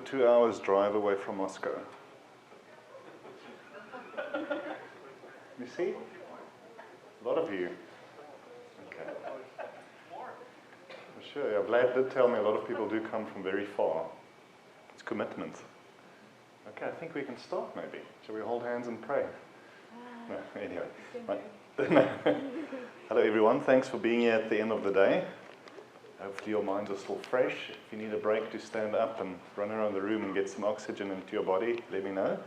2 hours drive away from Moscow. You see? A lot of you. Okay. For sure, yeah, Vlad did tell me a lot of people do come from very far. It's commitment. Okay, I think we can start maybe. Shall we hold hands and pray? No, anyway. Hello everyone, thanks for being here at the end of the day. Hopefully your minds are still fresh. If you need a break to stand up and run around the room and get some oxygen into your body, let me know.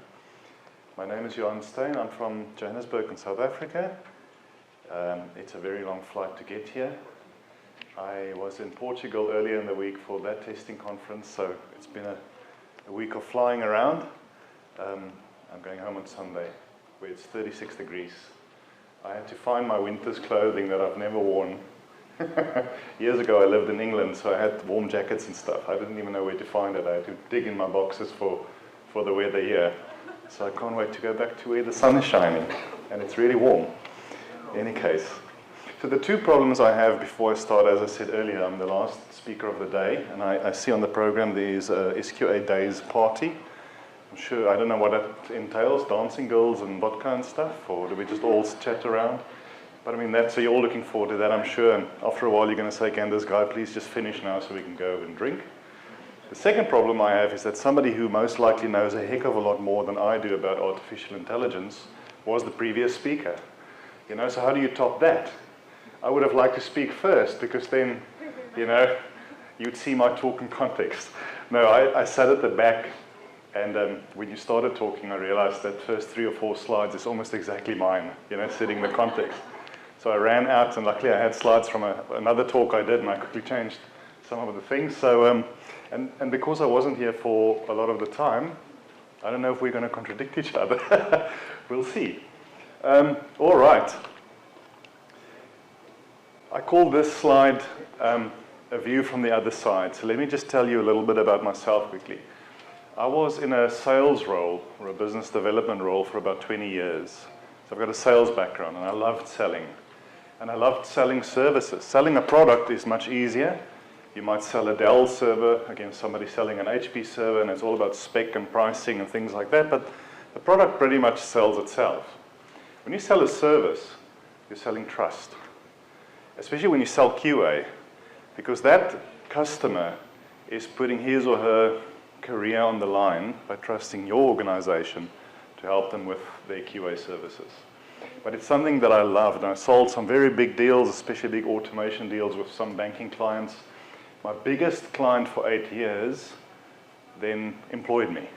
My name is Johan Steyn. I'm from Johannesburg in South Africa. It's a very long flight to get here. I was in Portugal earlier in the week for that testing conference, so it's been a week of flying around. I'm going home on Sunday, where it's 36 degrees. I had to find my winter's clothing that I've never worn. Years ago I lived in England, so I had warm jackets and stuff. I didn't even know where to find it. I had to dig in my boxes for the weather here. So I can't wait to go back to where the sun is shining, and it's really warm. In any case. So the two problems I have before I start, as I said earlier, I'm the last speaker of the day, and I see on the program there is a SQA Days party. I'm sure, I don't know what that entails, dancing girls and vodka and stuff, or do we just all chat around? But I mean, so you're all looking forward to that, I'm sure, and after a while you're going to say, can this guy please just finish now so we can go and drink? The second problem I have is that somebody who most likely knows a heck of a lot more than I do about artificial intelligence was the previous speaker. You know, so how do you top that? I would have liked to speak first, because then, you know, you'd see my talk in context. No, I sat at the back, and when you started talking, I realized that first 3 or 4 slides is almost exactly mine, you know, setting the context. So I ran out, and luckily I had slides from another talk I did, and I quickly changed some of the things. So, and because I wasn't here for a lot of the time, I don't know if we're going to contradict each other. We'll see. All right. I call this slide a view from the other side. So let me just tell you a little bit about myself quickly. I was in a sales role, or a business development role, for about 20 years. So I've got a sales background, and I loved selling. And I loved selling services. Selling a product is much easier. You might sell a Dell server against somebody selling an HP server, and it's all about spec and pricing and things like that, but the product pretty much sells itself. When you sell a service, you're selling trust, especially when you sell QA, because that customer is putting his or her career on the line by trusting your organization to help them with their QA services. But it's something that I loved, and I sold some very big deals, especially big automation deals with some banking clients. My biggest client for 8 years then employed me,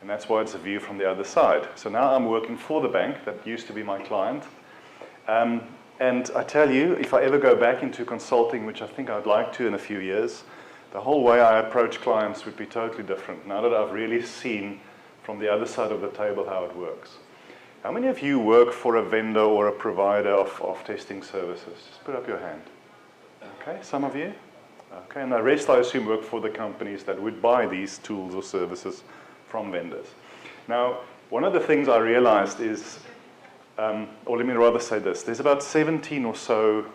and that's why it's a view from the other side. So now I'm working for the bank that used to be my client, and I tell you, if I ever go back into consulting, which I think I'd like to in a few years, the whole way I approach clients would be totally different now that I've really seen from the other side of the table how it works. How many of you work for a vendor or a provider of testing services? Just put up your hand. Okay, some of you? Okay, and the rest, I assume, work for the companies that would buy these tools or services from vendors. Now, one of the things I realized is, or let me rather say this, there's about 17 or so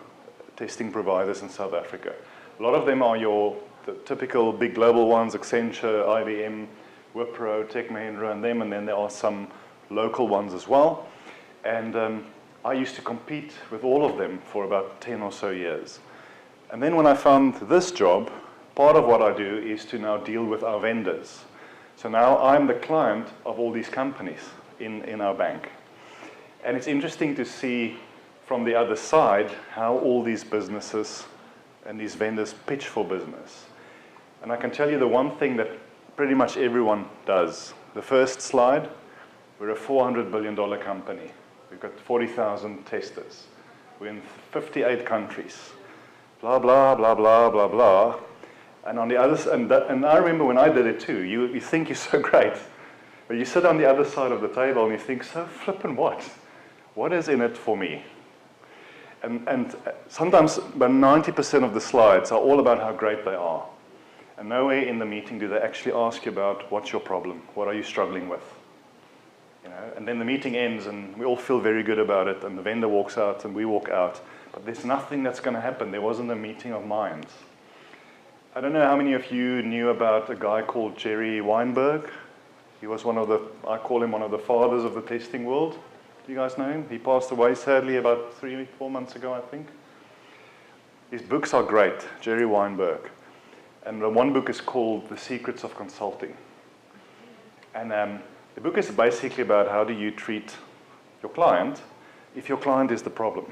testing providers in South Africa. A lot of them are the typical big global ones, Accenture, IBM, Wipro, Tech Mahindra, and then there are some local ones as well. And I used to compete with all of them for about 10 or so years. And then when I found this job, part of what I do is to now deal with our vendors. So now I'm the client of all these companies in our bank. And it's interesting to see from the other side how all these businesses and these vendors pitch for business. And I can tell you the one thing that pretty much everyone does. The first slide, we're a $400 billion company. We've got 40,000 testers. We're in 58 countries. Blah, blah, blah, blah, blah, blah. And on the other side, and I remember when I did it too, you think you're so great, but you sit on the other side of the table and you think, so flippin' what? What is in it for me? And sometimes about 90% of the slides are all about how great they are. And nowhere in the meeting do they actually ask you about what's your problem, what are you struggling with? You know, and then the meeting ends and we all feel very good about it, and the vendor walks out and we walk out, but there's nothing that's going to happen. There wasn't a meeting of minds. I don't know how many of you knew about a guy called Jerry Weinberg. He was I call him one of the fathers of the testing world. Do you guys know him? He passed away sadly about 3-4 months ago, I think. His books are great, Jerry Weinberg. And the one book is called The Secrets of Consulting. And the book is basically about how do you treat your client if your client is the problem.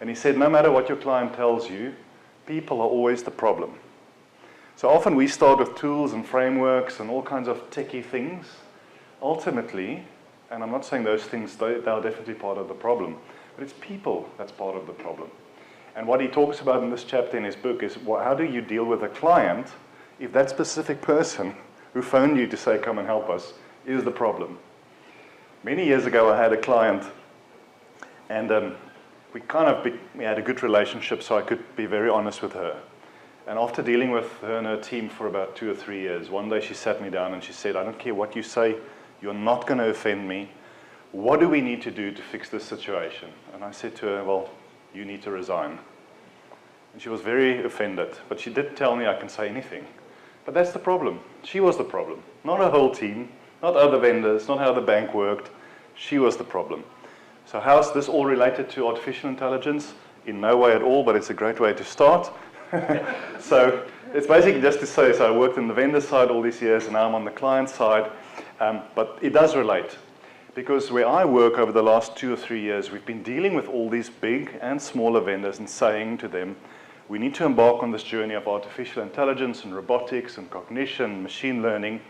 And he said, no matter what your client tells you, people are always the problem. So often we start with tools and frameworks and all kinds of techie things. Ultimately, and I'm not saying those things, they are definitely part of the problem, but it's people that's part of the problem. And what he talks about in this chapter in his book is how do you deal with a client if that specific person who phoned you to say, come and help us, is the problem. Many years ago, I had a client, and we had a good relationship, so I could be very honest with her. And after dealing with her and her team for about 2 or 3 years, one day she sat me down and she said, I don't care what you say, you're not going to offend me. What do we need to do to fix this situation? And I said to her, well, you need to resign. And she was very offended, but she did tell me I can say anything. But that's the problem. She was the problem, not her whole team, not other vendors, not how the bank worked. She was the problem. So how's this all related to artificial intelligence? In no way at all, but it's a great way to start. So it's basically just to say, so I worked in the vendor side all these years, and now I'm on the client side. But it does relate. Because where I work over the last 2 or 3 years, we've been dealing with all these big and smaller vendors and saying to them, we need to embark on this journey of artificial intelligence and robotics and cognition, machine learning.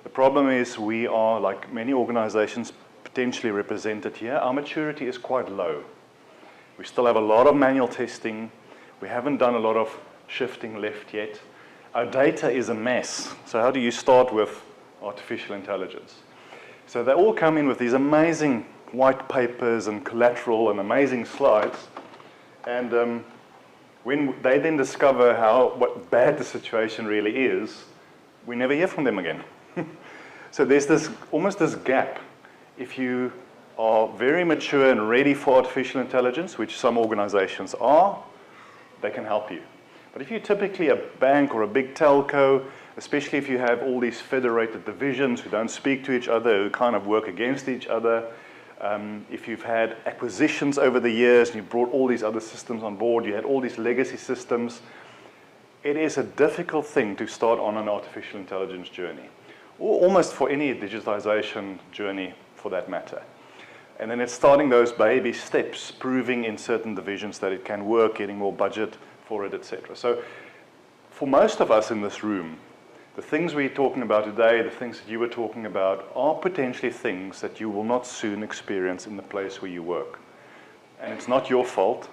The problem is we are, like many organizations potentially represented here, our maturity is quite low. We still have a lot of manual testing. We haven't done a lot of shifting left yet. Our data is a mess. So how do you start with artificial intelligence? So they all come in with these amazing white papers and collateral and amazing slides. And when they then discover what bad the situation really is, we never hear from them again. So there's almost this gap. If you are very mature and ready for artificial intelligence, which some organizations are, they can help you. But if you're typically a bank or a big telco, especially if you have all these federated divisions who don't speak to each other, who kind of work against each other, if you've had acquisitions over the years and you brought all these other systems on board, you had all these legacy systems, it is a difficult thing to start on an artificial intelligence journey, or almost for any digitization journey for that matter. And then it's starting those baby steps, proving in certain divisions that it can work, getting more budget for it, etc. So for most of us in this room, the things we're talking about today, the things that you were talking about, are potentially things that you will not soon experience in the place where you work. And it's not your fault,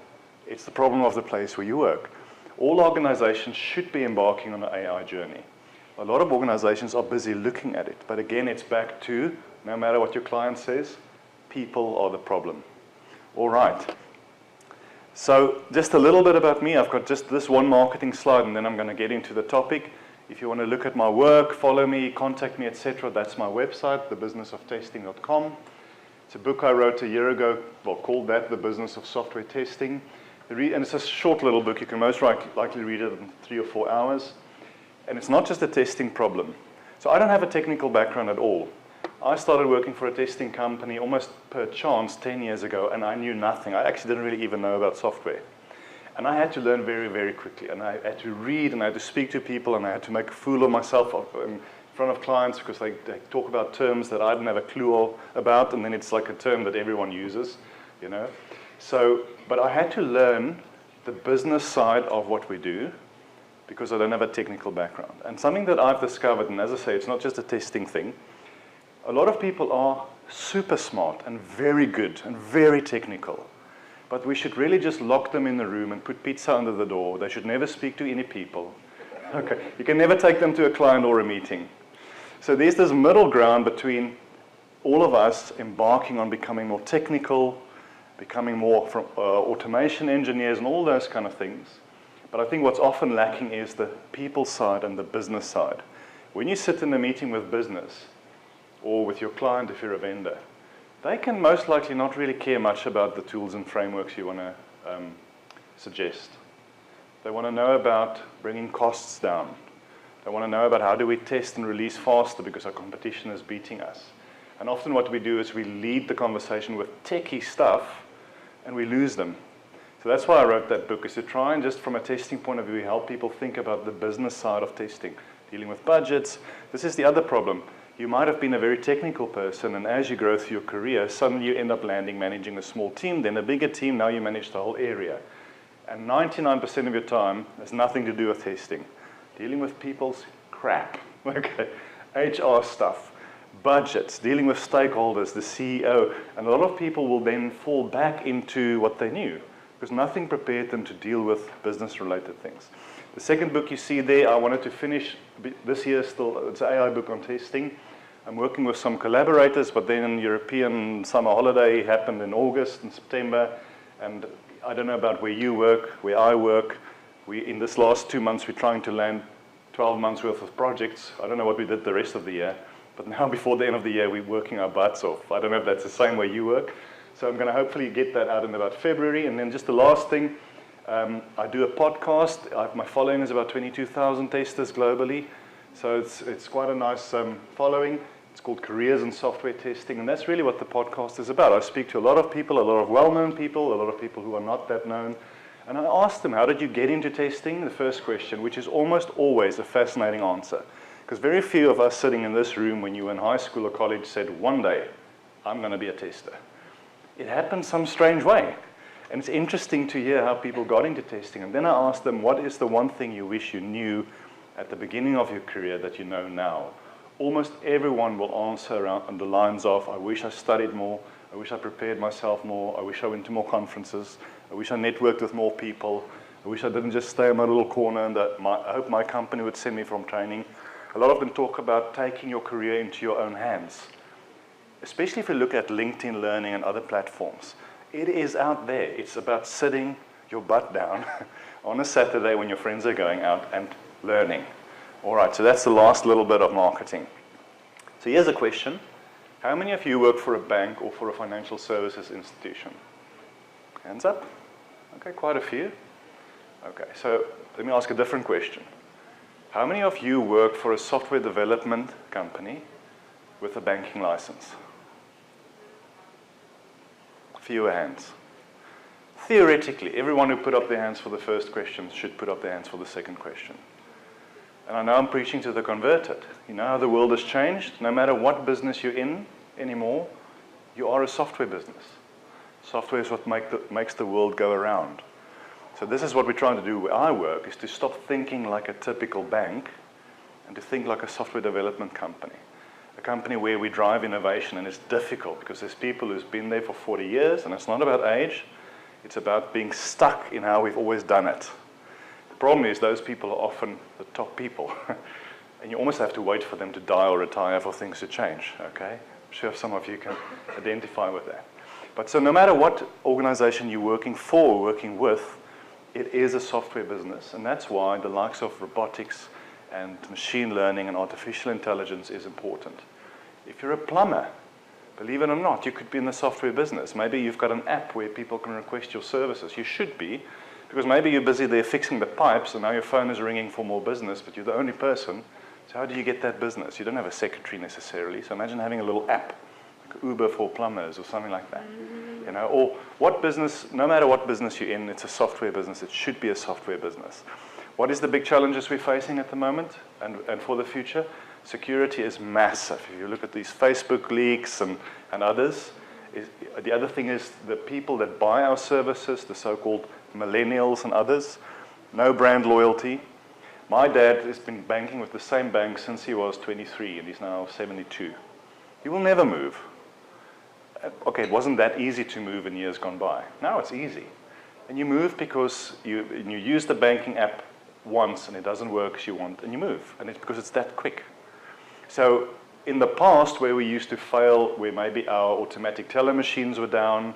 it's the problem of the place where you work. All organizations should be embarking on an AI journey. A lot of organizations are busy looking at it, but again, it's back to, no matter what your client says, people are the problem. All right. So just a little bit about me. I've got just this one marketing slide, and then I'm going to get into the topic. If you want to look at my work, follow me, contact me, etc., that's my website, thebusinessoftesting.com. It's a book I wrote a year ago, called that, The Business of Software Testing. And it's a short little book. You can most likely read it in 3 or 4 hours. And it's not just a testing problem. So I don't have a technical background at all. I started working for a testing company almost per chance 10 years ago, and I knew nothing. I actually didn't really even know about software. And I had to learn very, very quickly. And I had to read, and I had to speak to people, and I had to make a fool of myself in front of clients because they talk about terms that I didn't have a clue about, and then it's like a term that everyone uses, you know. So, but I had to learn the business side of what we do because I don't have a technical background. And something that I've discovered, and as I say, it's not just a testing thing, a lot of people are super smart and very good and very technical. But we should really just lock them in the room and put pizza under the door. They should never speak to any people. Okay, you can never take them to a client or a meeting. So there's this middle ground between all of us embarking on becoming more technical, becoming more from automation engineers and all those kind of things. But I think what's often lacking is the people side and the business side. When you sit in a meeting with business or with your client if you're a vendor, they can most likely not really care much about the tools and frameworks you want to suggest. They want to know about bringing costs down. They want to know about how do we test and release faster because our competition is beating us. And often what we do is we lead the conversation with techie stuff and we lose them. So that's why I wrote that book, is to try and just from a testing point of view help people think about the business side of testing, dealing with budgets. This is the other problem. You might have been a very technical person, and as you grow through your career, suddenly you end up managing a small team, then a bigger team, now you manage the whole area. And 99% of your time has nothing to do with testing. Dealing with people's crap, okay? HR stuff, budgets, dealing with stakeholders, the CEO, and a lot of people will then fall back into what they knew because nothing prepared them to deal with business-related things. The second book you see there, I wanted to finish this year still. It's an AI book on testing. I'm working with some collaborators, but then European summer holiday happened in August and September, and I don't know about where you work, where I work. In this last 2 months, we're trying to land 12 months worth of projects. I don't know what we did the rest of the year, but now before the end of the year, we're working our butts off. I don't know if that's the same way you work. So I'm going to hopefully get that out in about February. And then just the last thing, I do a podcast. My following is about 22,000 testers globally. So it's quite a nice following. It's called Careers in Software Testing, and that's really what the podcast is about. I speak to a lot of people, a lot of well-known people, a lot of people who are not that known, and I ask them, how did you get into testing? The first question, which is almost always a fascinating answer, because very few of us sitting in this room when you were in high school or college said, one day, I'm going to be a tester. It happened some strange way, and it's interesting to hear how people got into testing, and then I asked them, what is the one thing you wish you knew at the beginning of your career that you know now? Almost everyone will answer around the lines of, I wish I studied more, I wish I prepared myself more, I wish I went to more conferences, I wish I networked with more people, I wish I didn't just stay in my little corner and I hope my company would send me from training. A lot of them talk about taking your career into your own hands, especially if you look at LinkedIn Learning and other platforms. It is out there. It's about sitting your butt down on a Saturday when your friends are going out and learning. All right, so that's the last little bit of marketing. So here's a question. How many of you work for a bank or for a financial services institution? Hands up. Okay, quite a few. Okay, so let me ask a different question. How many of you work for a software development company with a banking license? Fewer hands. Theoretically, everyone who put up their hands for the first question should put up their hands for the second question. And I know I'm preaching to the converted. You know how the world has changed? No matter what business you're in anymore, you are a software business. Software is what makes the world go around. So this is what we're trying to do where I work, is to stop thinking like a typical bank and to think like a software development company. A company where we drive innovation, and it's difficult because there's people who's been there for 40 years, and it's not about age, it's about being stuck in how we've always done it. The problem is those people are often the top people, and you almost have to wait for them to die or retire for things to change, okay? I'm sure some of you can identify with that. But so no matter what organization you're working for or working with, it is a software business, and that's why the likes of robotics and machine learning and artificial intelligence is important. If you're a plumber, believe it or not, you could be in the software business. Maybe you've got an app where people can request your services. You should be, because maybe you're busy there fixing the pipes and now your phone is ringing for more business, but you're the only person. So how do you get that business? You don't have a secretary necessarily. So imagine having a little app, like Uber for plumbers or something like that. You know, or what business, no matter what business you're in, it's a software business. It should be a software business. What is the big challenges we're facing at the moment and for the future? Security is massive. If you look at these Facebook leaks and others, the other thing is the people that buy our services, the so-called millennials and others, no brand loyalty. My dad has been banking with the same bank since he was 23 and he's now 72. He will never move. Okay, it wasn't that easy to move in years gone by. Now it's easy. And you move because you use the banking app once and it doesn't work as you want, and you move. And it's because it's that quick. So in the past, where we used to fail, where maybe our automatic teller machines were down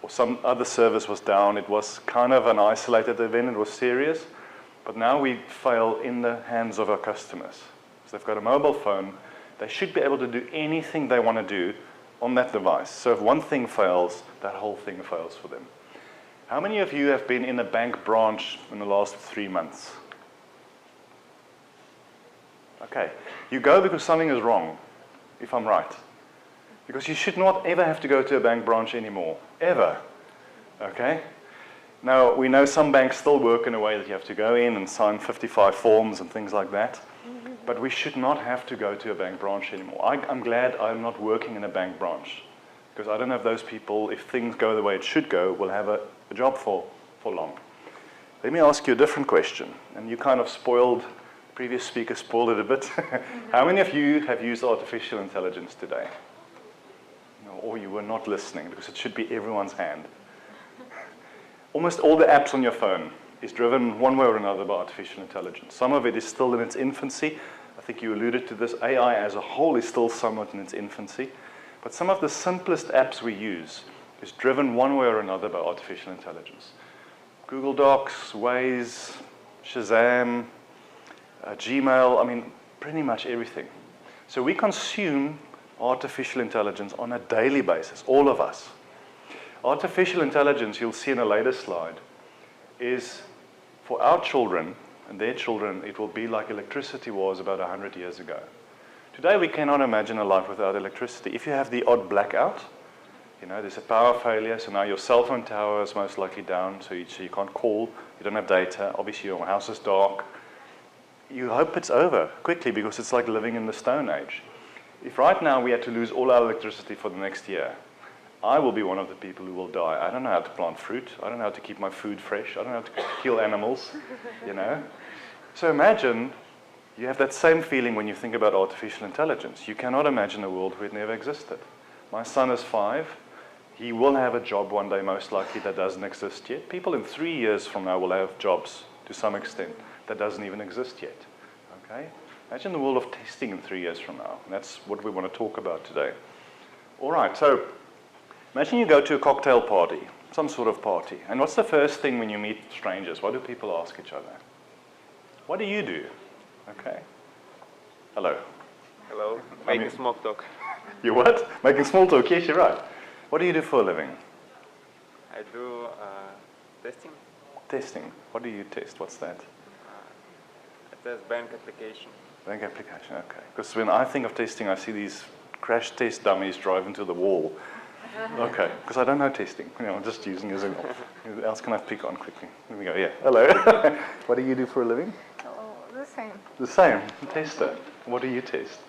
or some other service was down, it was kind of an isolated event, it was serious. But now we fail in the hands of our customers. So they've got a mobile phone, they should be able to do anything they want to do on that device. So if one thing fails, that whole thing fails for them. How many of you have been in a bank branch in the last 3 months? Okay. You go because something is wrong, if I'm right. Because you should not ever have to go to a bank branch anymore. Ever. Okay? Now, we know some banks still work in a way that you have to go in and sign 55 forms and things like that. But we should not have to go to a bank branch anymore. I'm glad I'm not working in a bank branch. Because I don't know if those people, if things go the way it should go, will have a job for long. Let me ask you a different question. And you kind of spoiled, previous speaker spoiled it a bit. How many of you have used artificial intelligence today? No, or you were not listening, because it should be everyone's hand. Almost all the apps on your phone is driven one way or another by artificial intelligence. Some of it is still in its infancy. I think you alluded to this. AI as a whole is still somewhat in its infancy. But some of the simplest apps we use is driven one way or another by artificial intelligence. Google Docs, Waze, Shazam, Gmail, I mean, pretty much everything. So we consume artificial intelligence on a daily basis, all of us. Artificial intelligence, you'll see in a later slide, is for our children and their children, it will be like electricity was about 100 years ago. Today, we cannot imagine a life without electricity. If you have the odd blackout, you know, there's a power failure, so now your cell phone tower is most likely down, so you can't call, you don't have data, obviously your house is dark. You hope it's over quickly because it's like living in the Stone Age. If right now we had to lose all our electricity for the next year, I will be one of the people who will die. I don't know how to plant fruit. I don't know how to keep my food fresh. I don't know how to kill animals, you know. So imagine you have that same feeling when you think about artificial intelligence. You cannot imagine a world where it never existed. My son is 5. He will have a job one day, most likely, that doesn't exist yet. People in 3 years from now will have jobs to some extent that doesn't even exist yet. Okay? Imagine the world of testing in 3 years from now. And that's what we want to talk about today. All right, so imagine you go to a cocktail party, some sort of party. And what's the first thing when you meet strangers? What do people ask each other? What do you do? Okay. Hello. Hello. Making small talk. You what? Making small talk? Yes, you're right. What do you do for a living? I do testing. Testing. What do you test? What's that? I test bank application. Bank application, okay. Because when I think of testing, I see these crash test dummies drive into the wall. Okay, because I don't know testing. You know, I'm just using as a... Who else can I pick on quickly? Here we go, yeah. Hello. What do you do for a living? Oh, the same. The same, tester. What do you test?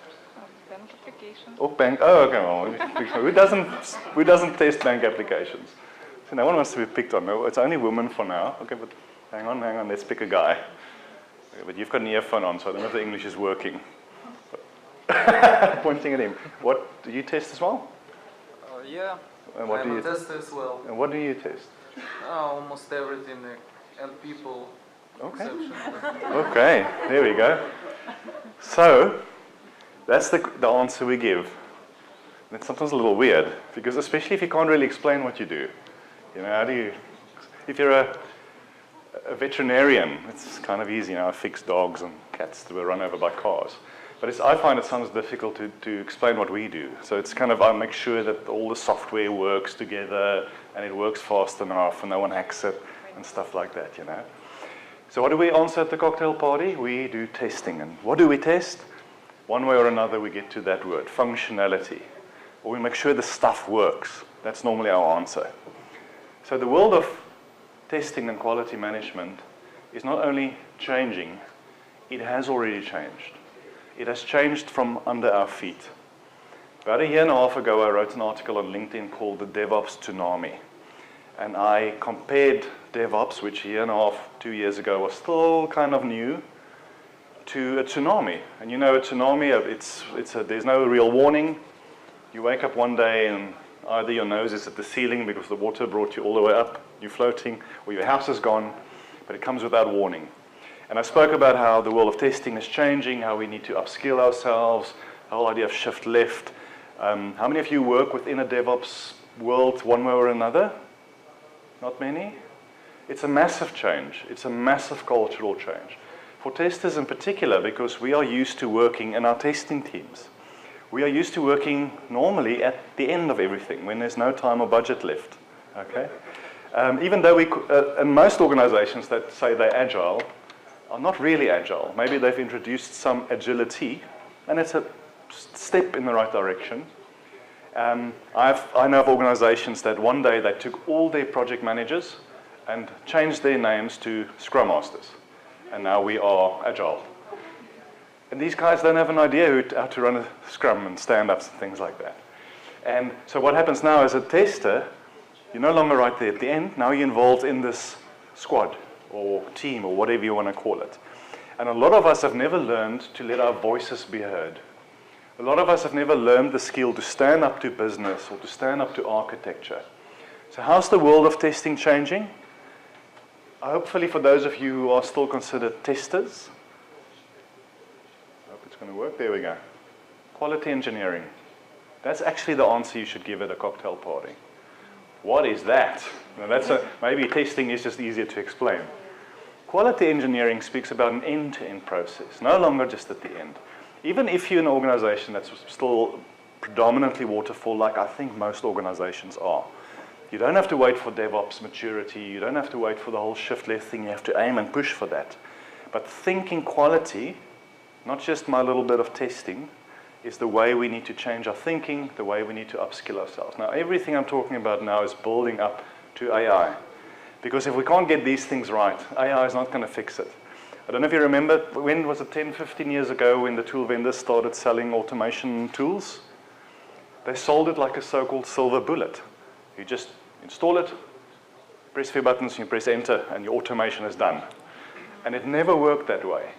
Bank applications. Oh, bank. Oh, okay. Well, who doesn't test bank applications? So no one wants to be picked on. No, it's only women for now. Okay, but hang on. Let's pick a guy. Okay, but you've got an earphone on, so I don't know if the English is working. Pointing at him. What do you test as well? Yeah. And what I'm do you a tester as well. And what do you test? Almost everything, help people. Okay. Okay. There we go. So that's the answer we give. And it's sometimes a little weird, because especially if you can't really explain what you do. You know, how do you... If you're a veterinarian, it's kind of easy. You know, I fix dogs and cats that were run over by cars. But I find it sometimes difficult to explain what we do. So it's kind of, I make sure that all the software works together and it works fast enough and no one hacks it and stuff like that, you know. So what do we answer at the cocktail party? We do testing. And what do we test? One way or another, we get to that word, functionality. Or we make sure the stuff works. That's normally our answer. So the world of testing and quality management is not only changing, it has already changed. It has changed from under our feet. About 1.5 years ago, I wrote an article on LinkedIn called The DevOps Tsunami. And I compared DevOps, which 1.5 years, 2 years ago was still kind of new, to a tsunami. And you know, a tsunami, there's no real warning. You wake up one day and either your nose is at the ceiling because the water brought you all the way up, you're floating, or your house is gone, but it comes without warning. And I spoke about how the world of testing is changing, how we need to upskill ourselves, the whole idea of shift left. How many of you work within a DevOps world one way or another? Not many? It's a massive change. It's a massive cultural change. For testers in particular, because we are used to working in our testing teams. We are used to working normally at the end of everything, when there's no time or budget left. Okay? Even though and most organizations that say they're agile are not really agile. Maybe they've introduced some agility, and it's a step in the right direction. I know of organizations that one day they took all their project managers and changed their names to Scrum Masters, and now we are agile. And these guys don't have an idea how to run a Scrum and stand-ups and things like that. And so what happens now as a tester, you're no longer right there at the end. Now you're involved in this squad or team or whatever you want to call it. And a lot of us have never learned to let our voices be heard. A lot of us have never learned the skill to stand up to business or to stand up to architecture. So how's the world of testing changing? Hopefully for those of you who are still considered testers, I hope it's going to work. There we go. Quality engineering. That's actually the answer you should give at a cocktail party. What is that? Now maybe testing is just easier to explain. Quality engineering speaks about an end-to-end process, no longer just at the end. Even if you're an organization that's still predominantly waterfall, like I think most organizations are, you don't have to wait for DevOps maturity, you don't have to wait for the whole shift left thing, you have to aim and push for that. But thinking quality, not just my little bit of testing, is the way we need to change our thinking, the way we need to upskill ourselves. Now, everything I'm talking about now is building up to AI. Because if we can't get these things right, AI is not going to fix it. I don't know if you remember, when was it, 10, 15 years ago when the tool vendors started selling automation tools? They sold it like a so-called silver bullet. You just install it, press a few buttons, you press enter, and your automation is done. And it never worked that way.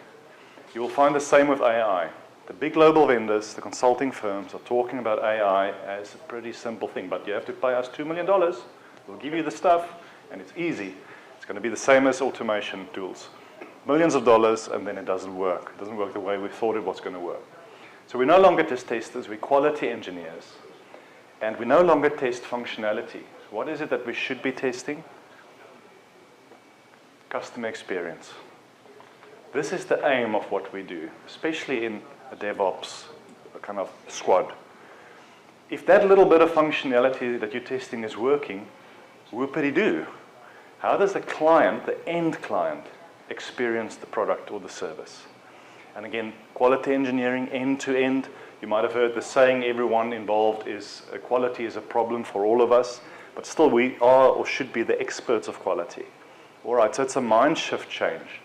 You will find the same with AI. The big global vendors, the consulting firms, are talking about AI as a pretty simple thing, but you have to pay us $2 million. We'll give you the stuff, and it's easy. It's going to be the same as automation tools. Millions of dollars, and then it doesn't work. It doesn't work the way we thought it was going to work. So we're no longer just testers, we're quality engineers. And we no longer test functionality. What is it that we should be testing? Customer experience. This is the aim of what we do, especially in a DevOps kind of squad. If that little bit of functionality that you're testing is working, whoopity-doo. How does the client, the end client, experience the product or the service? And again, quality engineering, end-to-end. You might have heard the saying, everyone involved is, quality is a problem for all of us, but still we are or should be the experts of quality. All right, so it's a mind shift change.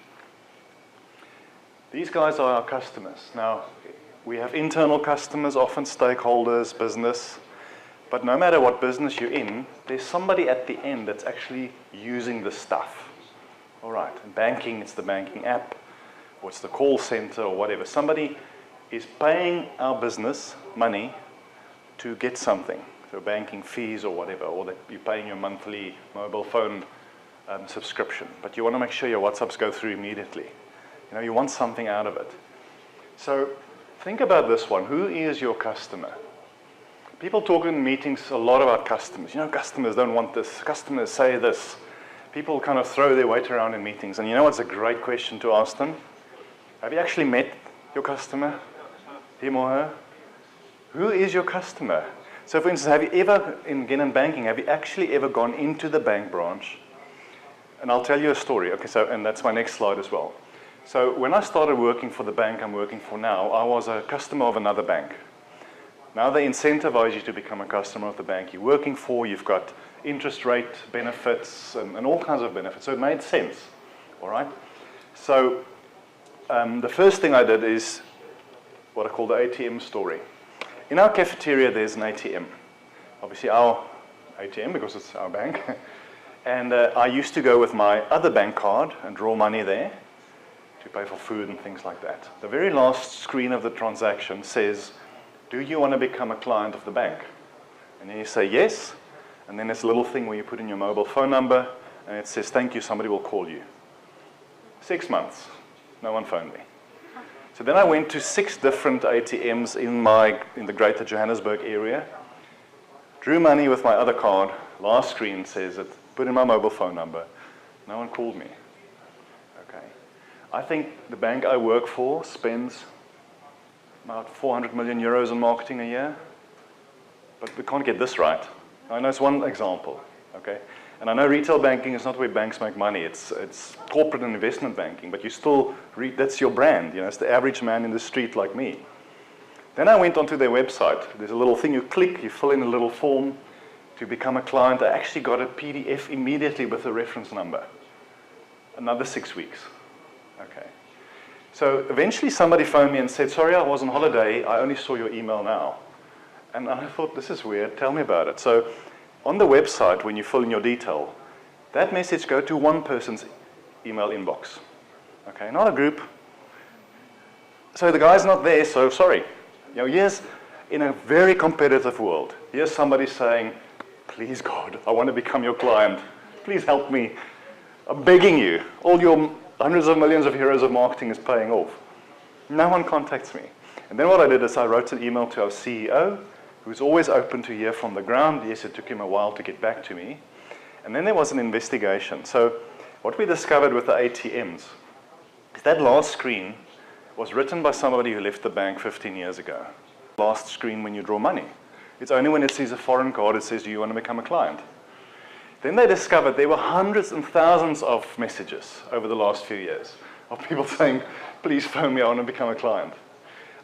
These guys are our customers. Now, we have internal customers, often stakeholders, business, but no matter what business you're in, there's somebody at the end that's actually using the stuff. All right, in banking, it's the banking app, or it's the call center, or whatever. Somebody is paying our business money to get something, so banking fees or whatever, or that you're paying your monthly mobile phone subscription, but you want to make sure your WhatsApps go through immediately. You know, you want something out of it. So think about this one. Who is your customer? People talk in meetings a lot about customers. You know, customers don't want this. Customers say this. People kind of throw their weight around in meetings. And you know what's a great question to ask them? Have you actually met your customer? Him or her? Who is your customer? So for instance, have you ever, again in banking, have you actually ever gone into the bank branch? And I'll tell you a story. Okay, so, and that's my next slide as well. So when I started working for the bank I'm working for now, I was a customer of another bank. Now they incentivize you to become a customer of the bank you're working for. You've got interest rate benefits and all kinds of benefits. So it made sense, all right? So the first thing I did is what I call the ATM story. In our cafeteria, there's an ATM. Obviously our ATM, because it's our bank. And I used to go with my other bank card and draw money there to pay for food and things like that. The very last screen of the transaction says, do you want to become a client of the bank? And then you say yes, and then there's a little thing where you put in your mobile phone number, and it says, thank you, somebody will call you. 6 months, no one phoned me. So then I went to 6 different ATMs in the greater Johannesburg area, drew money with my other card, last screen says it, put in my mobile phone number, no one called me. Okay. I think the bank I work for spends about 400 million euros on marketing a year, but we can't get this right. I know it's one example, okay? And I know retail banking is not where banks make money. It's corporate and investment banking, but you still that's your brand. It's the average man in the street like me. Then I went onto their website. There's a little thing you click, you fill in a little form to become a client. I actually got a PDF immediately with a reference number. Another 6 weeks. Okay. So eventually somebody phoned me and said, sorry, I was on holiday. I only saw your email now. And I thought, this is weird. Tell me about it. So on the website, when you fill in your detail, that message goes to one person's email inbox. Okay, not a group. So the guy's not there, so sorry. Here's, in a very competitive world, here's somebody saying, please God, I want to become your client. Please help me. I'm begging you. All your hundreds of millions of euros of marketing is paying off. No one contacts me. And then what I did is I wrote an email to our CEO, who's always open to hear from the ground. Yes, it took him a while to get back to me. And then there was an investigation. So what we discovered with the ATMs is that last screen was written by somebody who left the bank 15 years ago. Last screen when you draw money. It's only when it sees a foreign card it says, do you want to become a client? Then they discovered there were hundreds and thousands of messages over the last few years of people saying, please phone me, I want to become a client.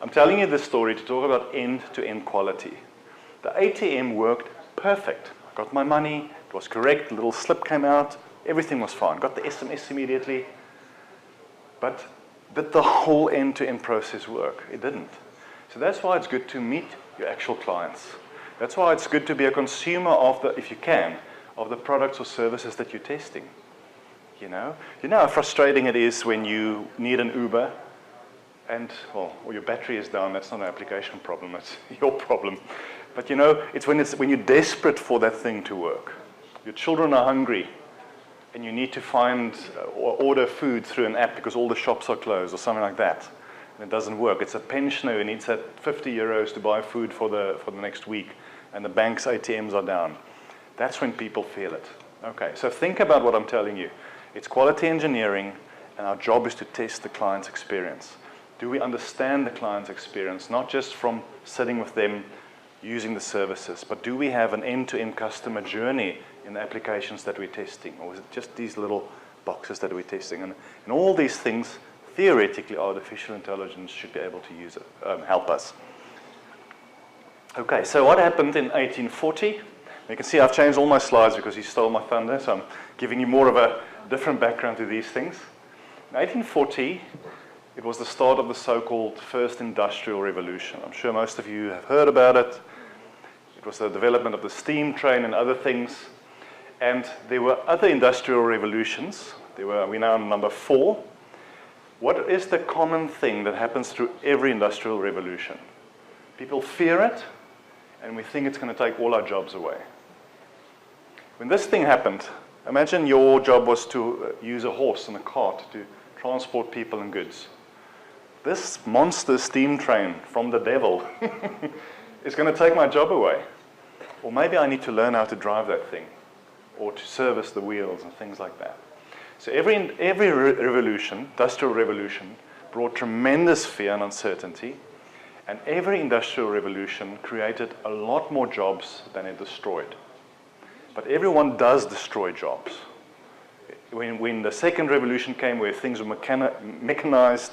I'm telling you this story to talk about end-to-end quality. The ATM worked perfect. I got my money, it was correct, the little slip came out, everything was fine. Got the SMS immediately. But did the whole end-to-end process work? It didn't. So that's why it's good to meet your actual clients. That's why it's good to be a consumer of the, if you can, of the products or services that you're testing. You know how frustrating it is when you need an Uber and, well, or your battery is down. That's not an application problem, it's your problem. But it's when you're desperate for that thing to work. Your children are hungry and you need to find or order food through an app because all the shops are closed or something like that. And it doesn't work. It's a pensioner who needs that 50 euros to buy food for the next week and the bank's ATMs are down. That's when people feel it. Okay, so think about what I'm telling you. It's quality engineering, and our job is to test the client's experience. Do we understand the client's experience, not just from sitting with them, using the services, but do we have an end-to-end customer journey in the applications that we're testing, or is it just these little boxes that we're testing? And all these things, theoretically, artificial intelligence should be able to use it, help us. Okay, so what happened in 1840? You can see I've changed all my slides because he stole my thunder, so I'm giving you more of a different background to these things. In 1840, it was the start of the so-called First Industrial Revolution. I'm sure most of you have heard about it. It was the development of the steam train and other things. And there were other industrial revolutions. We're now on number 4. What is the common thing that happens through every industrial revolution? People fear it, and we think it's going to take all our jobs away. When this thing happened, imagine your job was to use a horse and a cart to transport people and goods. This monster steam train from the devil is going to take my job away. Or maybe I need to learn how to drive that thing, or to service the wheels and things like that. So every revolution, industrial revolution, brought tremendous fear and uncertainty, and every industrial revolution created a lot more jobs than it destroyed. But everyone does destroy jobs. When the second revolution came, where things were mechanized,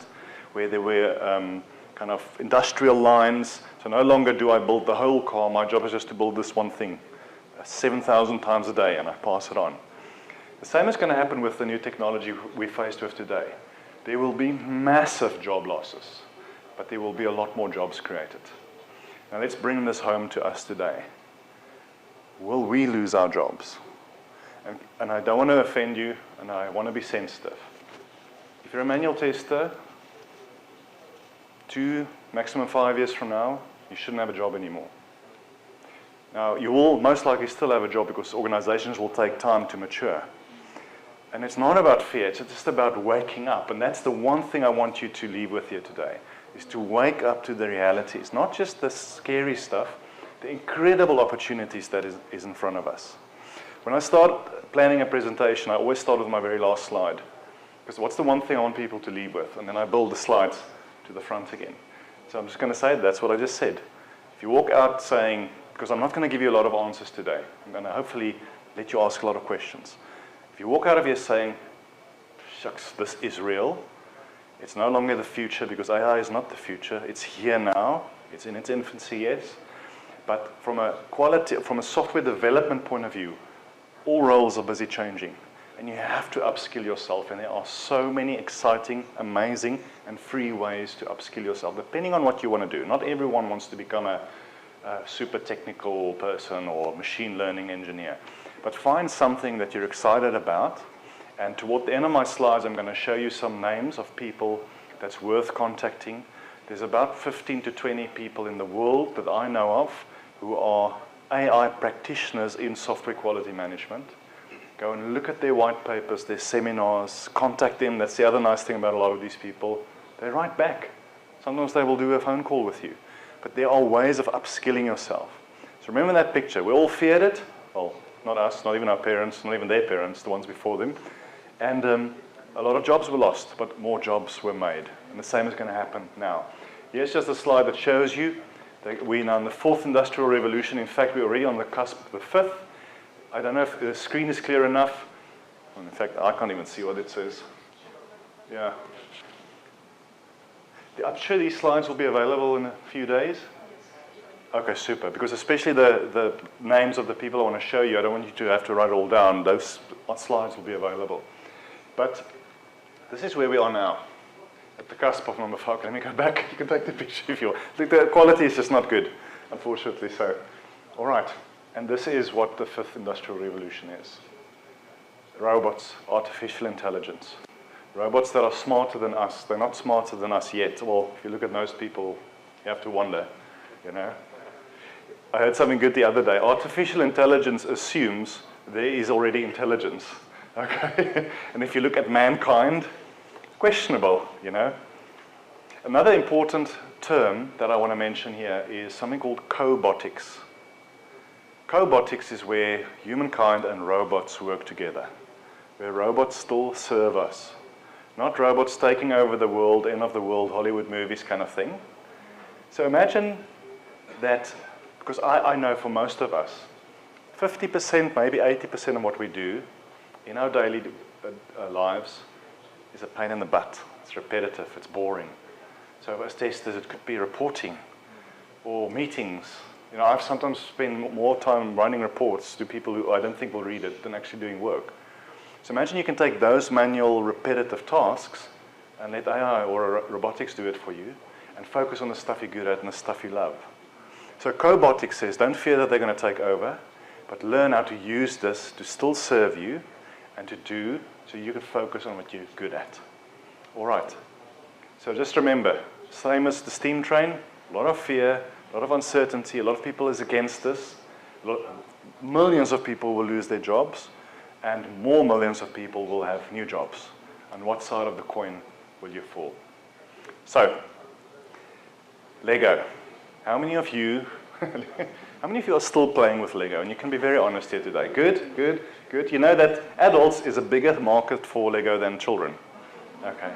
where there were kind of industrial lines, so no longer do I build the whole car, my job is just to build this one thing 7,000 times a day and I pass it on. The same is going to happen with the new technology we're faced with today. There will be massive job losses, but there will be a lot more jobs created. Now let's bring this home to us today. Will we lose our jobs? And I don't want to offend you, and I want to be sensitive. If you're a manual tester, 2, maximum 5 years from now, you shouldn't have a job anymore. Now, you will most likely still have a job because organizations will take time to mature. And it's not about fear, it's just about waking up. And that's the one thing I want you to leave with here today, is to wake up to the realities, not just the scary stuff, the incredible opportunities that is in front of us. When I start planning a presentation, I always start with my very last slide. Because what's the one thing I want people to leave with? And then I build the slides to the front again. So I'm just going to say that's what I just said. If you walk out saying, because I'm not going to give you a lot of answers today, I'm going to hopefully let you ask a lot of questions. If you walk out of here saying, shucks, this is real, it's no longer the future because AI is not the future. It's here now. It's in its infancy, yes. But from a software development point of view, all roles are busy changing. And you have to upskill yourself. And there are so many exciting, amazing, and free ways to upskill yourself, depending on what you want to do. Not everyone wants to become a super technical person or machine learning engineer. But find something that you're excited about. And toward the end of my slides, I'm going to show you some names of people that's worth contacting. There's about 15 to 20 people in the world that I know of who are AI practitioners in software quality management. Go and look at their white papers, their seminars, contact them. That's the other nice thing about a lot of these people. They write back. Sometimes they will do a phone call with you. But there are ways of upskilling yourself. So remember that picture. We all feared it. Well, not us, not even our parents, not even their parents, the ones before them. And a lot of jobs were lost, but more jobs were made. And the same is going to happen now. Here's just a slide that shows you that we're now in the 4th industrial revolution. In fact, we're already on the cusp of the 5th. I don't know if the screen is clear enough. In fact, I can't even see what it says. Yeah. I'm sure these slides will be available in a few days. Okay, super. Because especially the names of the people I want to show you, I don't want you to have to write it all down. Those slides will be available. But this is where we are now, at the cusp of number 5. Let me go back. You can take the picture if you want. The quality is just not good, unfortunately. So, all right. And this is what the 5th industrial revolution is. Robots, artificial intelligence. Robots that are smarter than us. They're not smarter than us yet. Well, if you look at most people, you have to wonder, you know. I heard something good the other day. Artificial intelligence assumes there is already intelligence. Okay? And if you look at mankind, questionable, you know. Another important term that I want to mention here is something called cobotics. Cobotics is where humankind and robots work together, where robots still serve us. Not robots taking over the world, end of the world, Hollywood movies kind of thing. So imagine that, because I know for most of us, 50%, maybe 80% of what we do in our daily lives is a pain in the butt. It's repetitive, it's boring. So as testers, it could be reporting or meetings. You know, I've sometimes spent more time running reports to people who I don't think will read it than actually doing work. So imagine you can take those manual, repetitive tasks and let AI or robotics do it for you and focus on the stuff you're good at and the stuff you love. So cobotics says, don't fear that they're going to take over, but learn how to use this to still serve you and to do so you can focus on what you're good at. All right. So just remember, same as the steam train, a lot of fear, a lot of uncertainty, a lot of people is against this. Millions of people will lose their jobs, and more millions of people will have new jobs. On what side of the coin will you fall? So, Lego. How many of you are still playing with Lego? And you can be very honest here today. Good, good, good. You know that adults is a bigger market for Lego than children. Okay.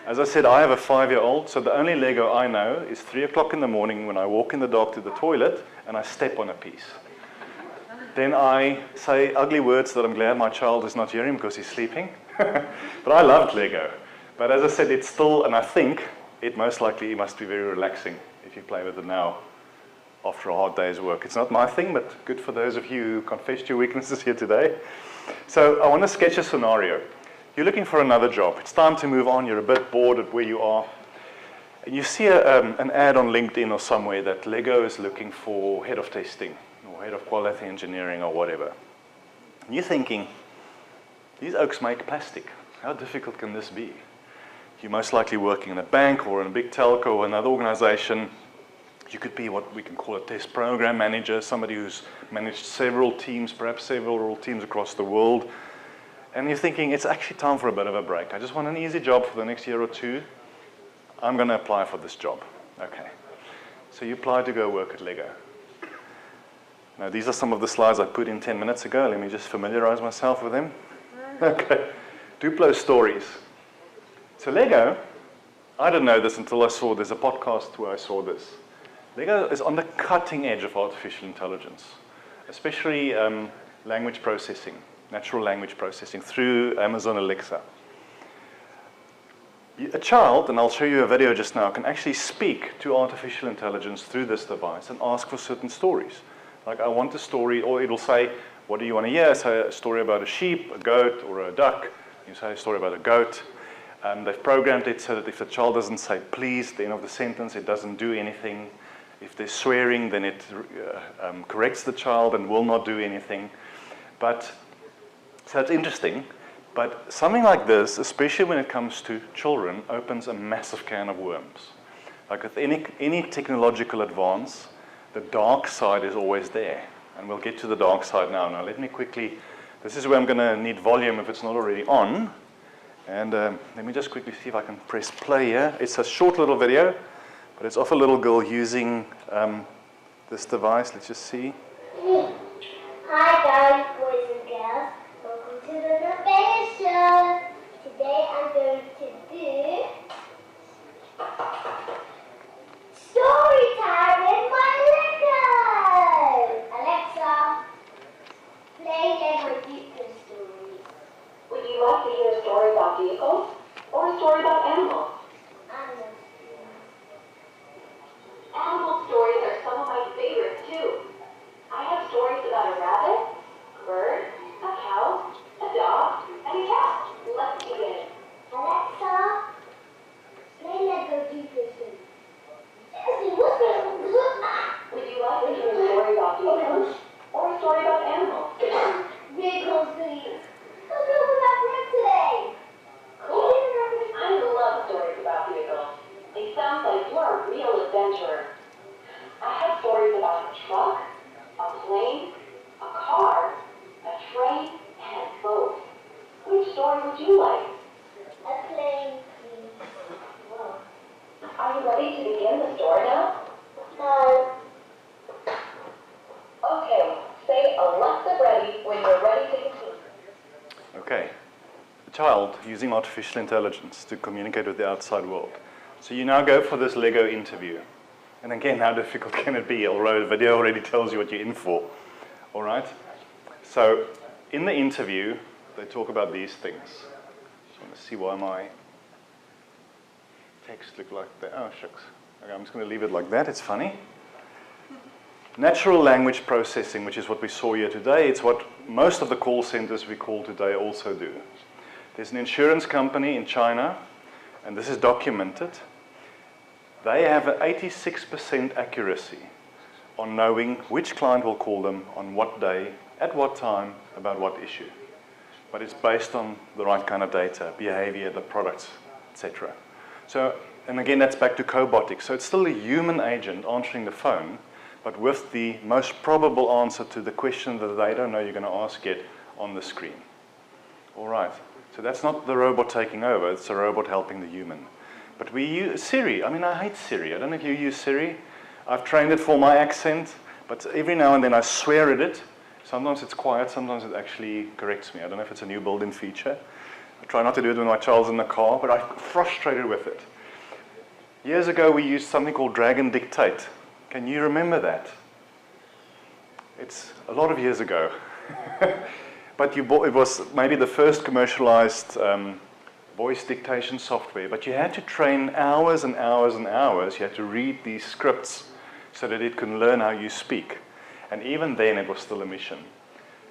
As I said, I have a 5-year-old, so the only Lego I know is 3 o'clock in the morning when I walk in the dark to the toilet and I step on a piece. Then I say ugly words that I'm glad my child is not hearing because he's sleeping. But I loved Lego. But as I said, it's still, and I think it most likely must be very relaxing if you play with it now after a hard day's work. It's not my thing, but good for those of you who confessed your weaknesses here today. So I want to sketch a scenario. You're looking for another job. It's time to move on. You're a bit bored at where you are. And you see an ad on LinkedIn or somewhere that Lego is looking for head of testing or head of quality engineering or whatever. And you're thinking, these oaks make plastic. How difficult can this be? You're most likely working in a bank or in a big telco or another organization. You could be what we can call a test program manager, somebody who's managed several teams, perhaps several teams across the world. And you're thinking, it's actually time for a bit of a break. I just want an easy job for the next year or two. I'm going to apply for this job. Okay. So you apply to go work at Lego. Now, these are some of the slides I put in 10 minutes ago. Let me just familiarize myself with them. Okay. Duplo stories. So Lego, I didn't know this until I saw, there's a podcast where I saw this. Lego is on the cutting edge of artificial intelligence, especially language processing, natural language processing through Amazon Alexa. A child, and I'll show you a video just now, can actually speak to artificial intelligence through this device and ask for certain stories. Like, I want a story, or it'll say, what do you want to hear? Say a story about a sheep, a goat, or a duck. You say a story about a goat. They've programmed it so that if the child doesn't say please at the end of the sentence, it doesn't do anything. If there's swearing, then it corrects the child and will not do anything. So it's interesting. But something like this, especially when it comes to children, opens a massive can of worms. Like with any technological advance, the dark side is always there. And we'll get to the dark side now. Now let me quickly, this is where I'm going to need volume if it's not already on. And let me just quickly see if I can press play here. It's a short little video, but it's of a little girl using this device. Let's just see. Hi guys, boys and girls. Welcome to the Rebecca Show. Today I'm going to do story time with my Lego. Alexa, play Lego Deeper Stories. Would you like to hear a story about vehicles or a story about animals? Animals. Animal stories are some of my favorites too. I have stories about a rabbit, a bird, a cow, a dog, and a cat. Let's begin. Alexa, play Lego Deeper Stories. Jessie, what's going on? Would you like to hear a story about vehicles or a story about animals? Vehicles, please. Let's go with my friend today. Cool. I love stories about vehicles. It sounds like you're a real adventurer. I have stories about a truck, a plane, a car, a train, and a boat. Which story would you like? A plane, please. Whoa. Are you ready to begin the story now? No. Okay, say Alexa ready when you're ready to continue. Okay. A child using artificial intelligence to communicate with the outside world. So you now go for this Lego interview. And again, how difficult can it be? Although the video already tells you what you're in for. All right? So in the interview, they talk about these things. Just want to see why my text look like that. Oh, shucks. Okay, I'm just going to leave it like that. It's funny. Natural language processing, which is what we saw here today, it's what most of the call centers we call today also do. There's an insurance company in China, and this is documented. They have an 86% accuracy on knowing which client will call them on what day, at what time, about what issue. But it's based on the right kind of data, behavior, the products, etc. So, and again, that's back to cobotics. So it's still a human agent answering the phone, but with the most probable answer to the question that they don't know you're going to ask it on the screen. All right. So that's not the robot taking over, it's a robot helping the human. But we use Siri. I mean, I hate Siri. I don't know if you use Siri. I've trained it for my accent, but every now and then I swear at it. Sometimes it's quiet, sometimes it actually corrects me. I don't know if it's a new built-in feature. I try not to do it when my child's in the car, but I'm frustrated with it. Years ago, we used something called Dragon Dictate. Can you remember that? It's a lot of years ago. But it was maybe the first commercialized voice dictation software. But you had to train hours and hours and hours. You had to read these scripts so that it can learn how you speak. And even then, it was still a mission.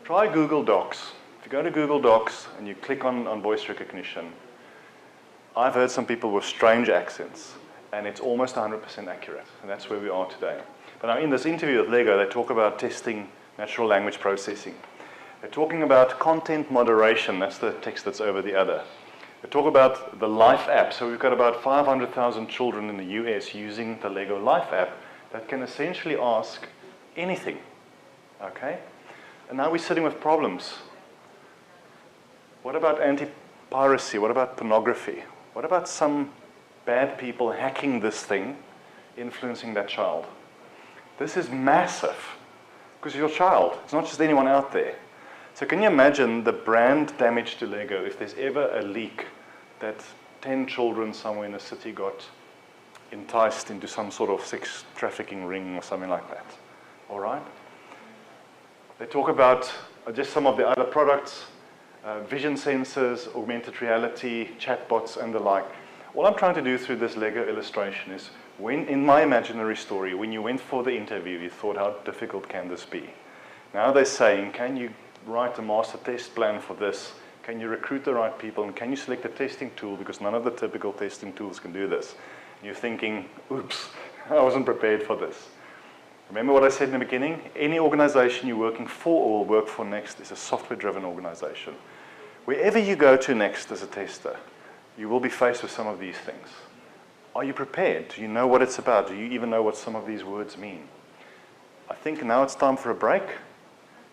Try Google Docs. If you go to Google Docs and you click on voice recognition, I've heard some people with strange accents, and it's almost 100% accurate. And that's where we are today. But now in this interview with Lego, they talk about testing natural language processing. They're talking about content moderation. That's the text that's over the other. They talk about the Life app. So we've got about 500,000 children in the US using the Lego Life app that can essentially ask anything. Okay? And now we're sitting with problems. What about anti-piracy? What about pornography? What about some bad people hacking this thing, influencing that child? This is massive, because your child, it's not just anyone out there. So can you imagine the brand damage to Lego if there's ever a leak that 10 children somewhere in a city got enticed into some sort of sex trafficking ring or something like that? All right? They talk about just some of the other products, vision sensors, augmented reality, chatbots, and the like. All I'm trying to do through this Lego illustration is, when, in my imaginary story, when you went for the interview, you thought, how difficult can this be? Now they're saying, can you write a master test plan for this? Can you recruit the right people? And can you select a testing tool? Because none of the typical testing tools can do this. And you're thinking, oops, I wasn't prepared for this. Remember what I said in the beginning? Any organization you're working for or will work for next is a software-driven organization. Wherever you go to next as a tester, you will be faced with some of these things. Are you prepared? Do you know what it's about? Do you even know what some of these words mean? I think now it's time for a break.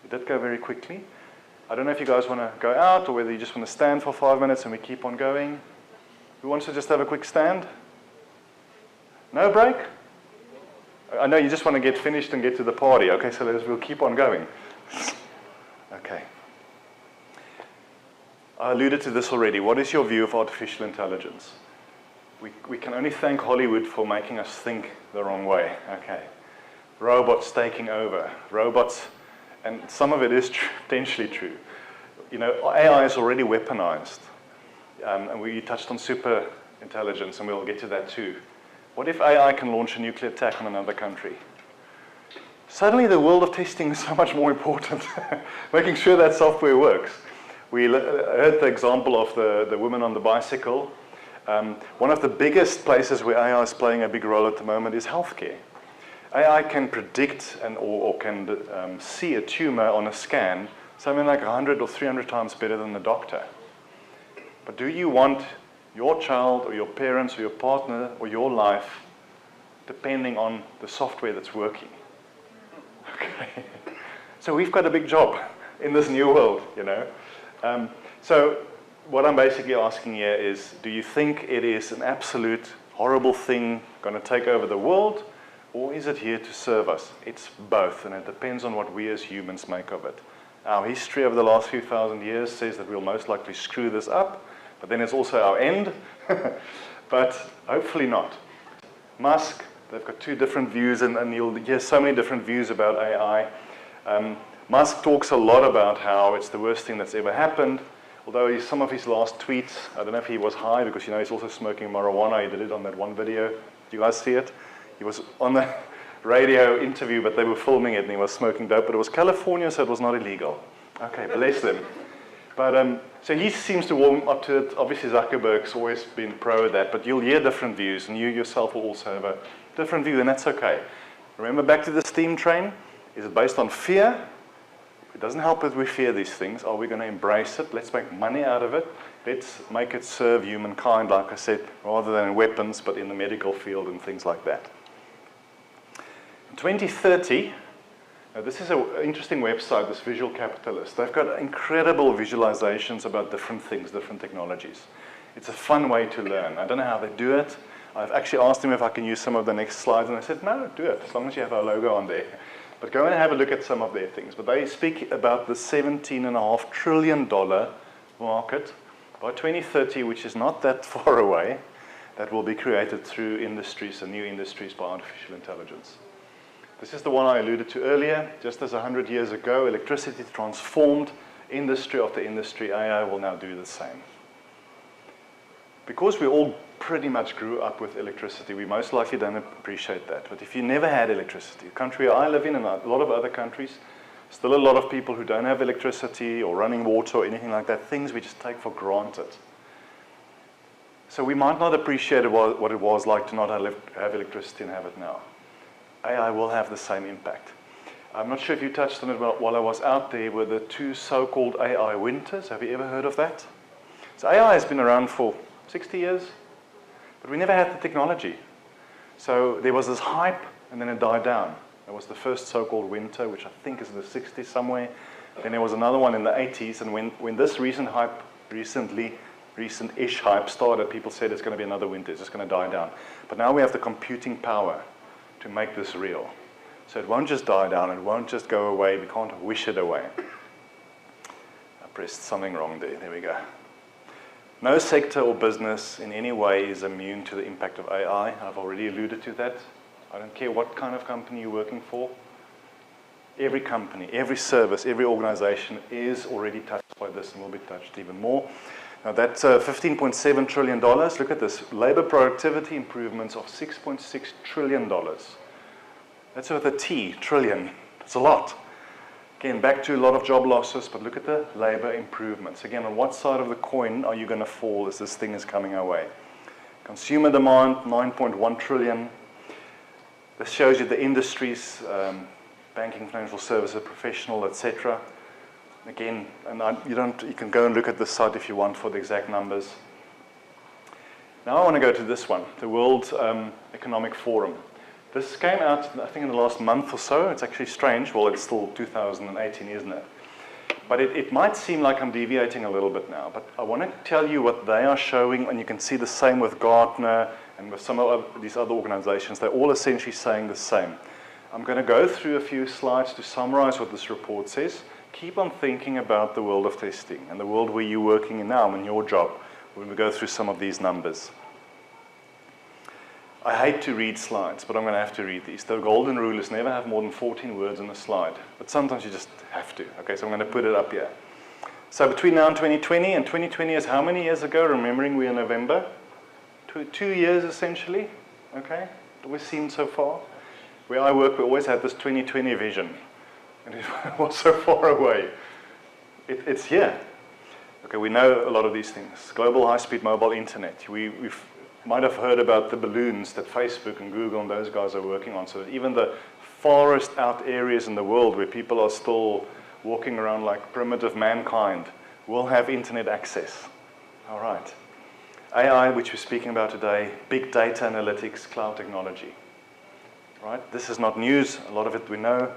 It did go very quickly. I don't know if you guys want to go out or whether you just want to stand for 5 minutes and we keep on going. Who wants to just have a quick stand? No break? I know you just want to get finished and get to the party. Okay, so we'll keep on going. Okay. I alluded to this already. What is your view of artificial intelligence? We can only thank Hollywood for making us think the wrong way. Okay. Robots taking over. Robots, and some of it is potentially true. You know, AI is already weaponized. And we touched on super intelligence, and we'll get to that too. What if AI can launch a nuclear attack on another country? Suddenly the world of testing is so much more important, making sure that software works. We heard the example of the woman on the bicycle. One of the biggest places where AI is playing a big role at the moment is healthcare. AI can predict or can see a tumor on a scan something like 100 or 300 times better than the doctor. But do you want your child or your parents or your partner or your life depending on the software that's working? Okay. So we've got a big job in this new world, you know. So what I'm basically asking here is, do you think it is an absolute horrible thing going to take over the world, or is it here to serve us? It's both, and it depends on what we as humans make of it. Our history over the last few thousand years says that we'll most likely screw this up, but then it's also our end, but hopefully not. Musk, they've got two different views, and you'll hear so many different views about AI. Musk talks a lot about how it's the worst thing that's ever happened, although some of his last tweets, I don't know if he was high, because you know he's also smoking marijuana. He did it on that one video. Do you guys see it? He was on the radio interview, but they were filming it, and he was smoking dope, but it was California, so it was not illegal. Okay, bless them. But so he seems to warm up to it. Obviously, Zuckerberg's always been pro that, but you'll hear different views, and you yourself will also have a different view, and that's okay. Remember, back to the steam train. Is it based on fear? It doesn't help if we fear these things. Are we going to embrace it? Let's make money out of it. Let's make it serve humankind, like I said, rather than in weapons, but in the medical field and things like that. In 2030, now this is an interesting website, this Visual Capitalist. They've got incredible visualizations about different things, different technologies. It's a fun way to learn. I don't know how they do it. I've actually asked them if I can use some of the next slides, and they said, no, do it, as long as you have our logo on there. But go and have a look at some of their things. But they speak about the $17.5 trillion market by 2030, which is not that far away, that will be created through industries and new industries by artificial intelligence. This is the one I alluded to earlier. Just as 100 years ago, electricity transformed industry after industry, AI will now do the same. Because we all pretty much grew up with electricity, we most likely don't appreciate that. But if you never had electricity, the country I live in and a lot of other countries, still a lot of people who don't have electricity or running water or anything like that, things we just take for granted. So we might not appreciate what it was like to not have electricity and have it now. AI will have the same impact. I'm not sure if you touched on it while I was out there, were the two so-called AI winters. Have you ever heard of that? So AI has been around for 60 years, but we never had the technology. So there was this hype, and then it died down. There was the first so-called winter, which I think is in the 60s somewhere. Then there was another one in the 80s, and when this recent-ish hype started, people said it's going to be another winter, it's just going to die down. But now we have the computing power to make this real. So it won't just die down, it won't just go away, we can't wish it away. I pressed something wrong there we go. No sector or business in any way is immune to the impact of AI. I've already alluded to that. I don't care what kind of company you're working for. Every company, every service, every organization is already touched by this and will be touched even more. Now that's $15.7 trillion. Look at this, labor productivity improvements of $6.6 trillion. That's with a T, trillion. It's a lot. Again, back to a lot of job losses, but look at the labor improvements. Again, on what side of the coin are you going to fall as this thing is coming our way? Consumer demand, 9.1 trillion. This shows you the industries, banking, financial services, professional, etc. Again, and you can go and look at this site if you want for the exact numbers. Now I want to go to this one, the World Economic Forum. This came out, I think, in the last month or so. It's actually strange. Well, it's still 2018, isn't it? But it might seem like I'm deviating a little bit now, but I want to tell you what they are showing, and you can see the same with Gartner and with some of these other organizations. They're all essentially saying the same. I'm going to go through a few slides to summarize what this report says. Keep on thinking about the world of testing and the world where you're working in now in your job when we go through some of these numbers. I hate to read slides, but I'm going to have to read these. The golden rule is never have more than 14 words on a slide, but sometimes you just have to. Okay, so I'm going to put it up here. So between now and 2020, and 2020 is how many years ago, remembering we're in November? 2 years essentially, okay? We've seen so far. Where I work, we always had this 2020 vision, and it was so far away. It's here. Okay, we know a lot of these things. Global high-speed mobile internet. We've might have heard about the balloons that Facebook and Google and those guys are working on, so that even the farthest out areas in the world where people are still walking around like primitive mankind will have internet access. All right. AI, which we're speaking about today, big data analytics, cloud technology. Right? This is not news. A lot of it we know.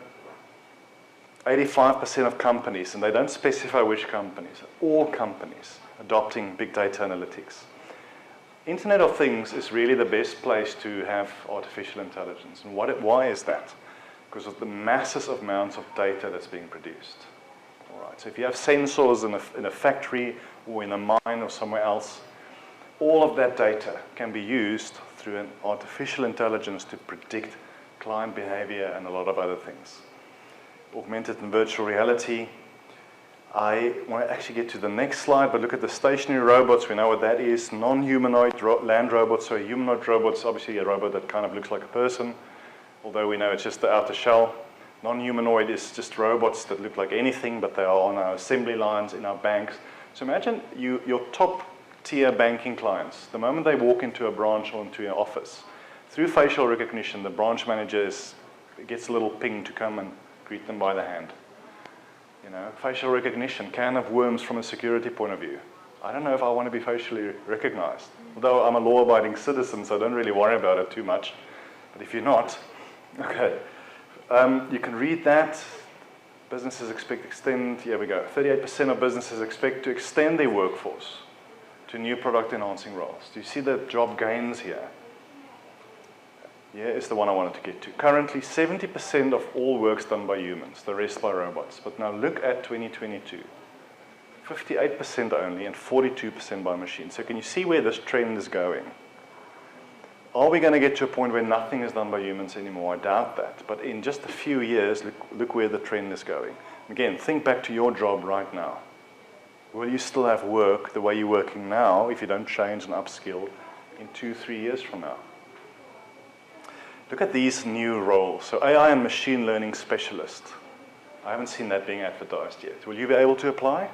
85% of companies, and they don't specify which companies, all companies adopting big data analytics. Internet of Things is really the best place to have artificial intelligence. And why is that? Because of the massive amounts of data that's being produced. All right. So if you have sensors in a factory or in a mine or somewhere else, all of that data can be used through an artificial intelligence to predict client behavior and a lot of other things. Augmented and virtual reality. I want to actually get to the next slide, but look at the stationary robots. We know what that is. Non-humanoid land robots. So a humanoid robot is obviously a robot that kind of looks like a person, although we know it's just the outer shell. Non-humanoid is just robots that look like anything, but they are on our assembly lines in our banks. So imagine your top tier banking clients. The moment they walk into a branch or into an office, through facial recognition, the branch manager gets a little ping to come and greet them by the hand. You know, facial recognition, can of worms from a security point of view. I don't know if I want to be facially recognized. Although I'm a law-abiding citizen, so I don't really worry about it too much. But if you're not, okay. You can read that. Businesses expect to extend, here we go. 38% of businesses expect to extend their workforce to new product-enhancing roles. Do you see the job gains here? Here is the one I wanted to get to. Currently, 70% of all work's done by humans, the rest by robots. But now look at 2022. 58% only and 42% by machines. So can you see where this trend is going? Are we going to get to a point where nothing is done by humans anymore? I doubt that. But in just a few years, look where the trend is going. Again, think back to your job right now. Will you still have work the way you're working now if you don't change and upskill in 2-3 years from now? Look at these new roles. So AI and machine learning specialist. I haven't seen that being advertised yet. Will you be able to apply?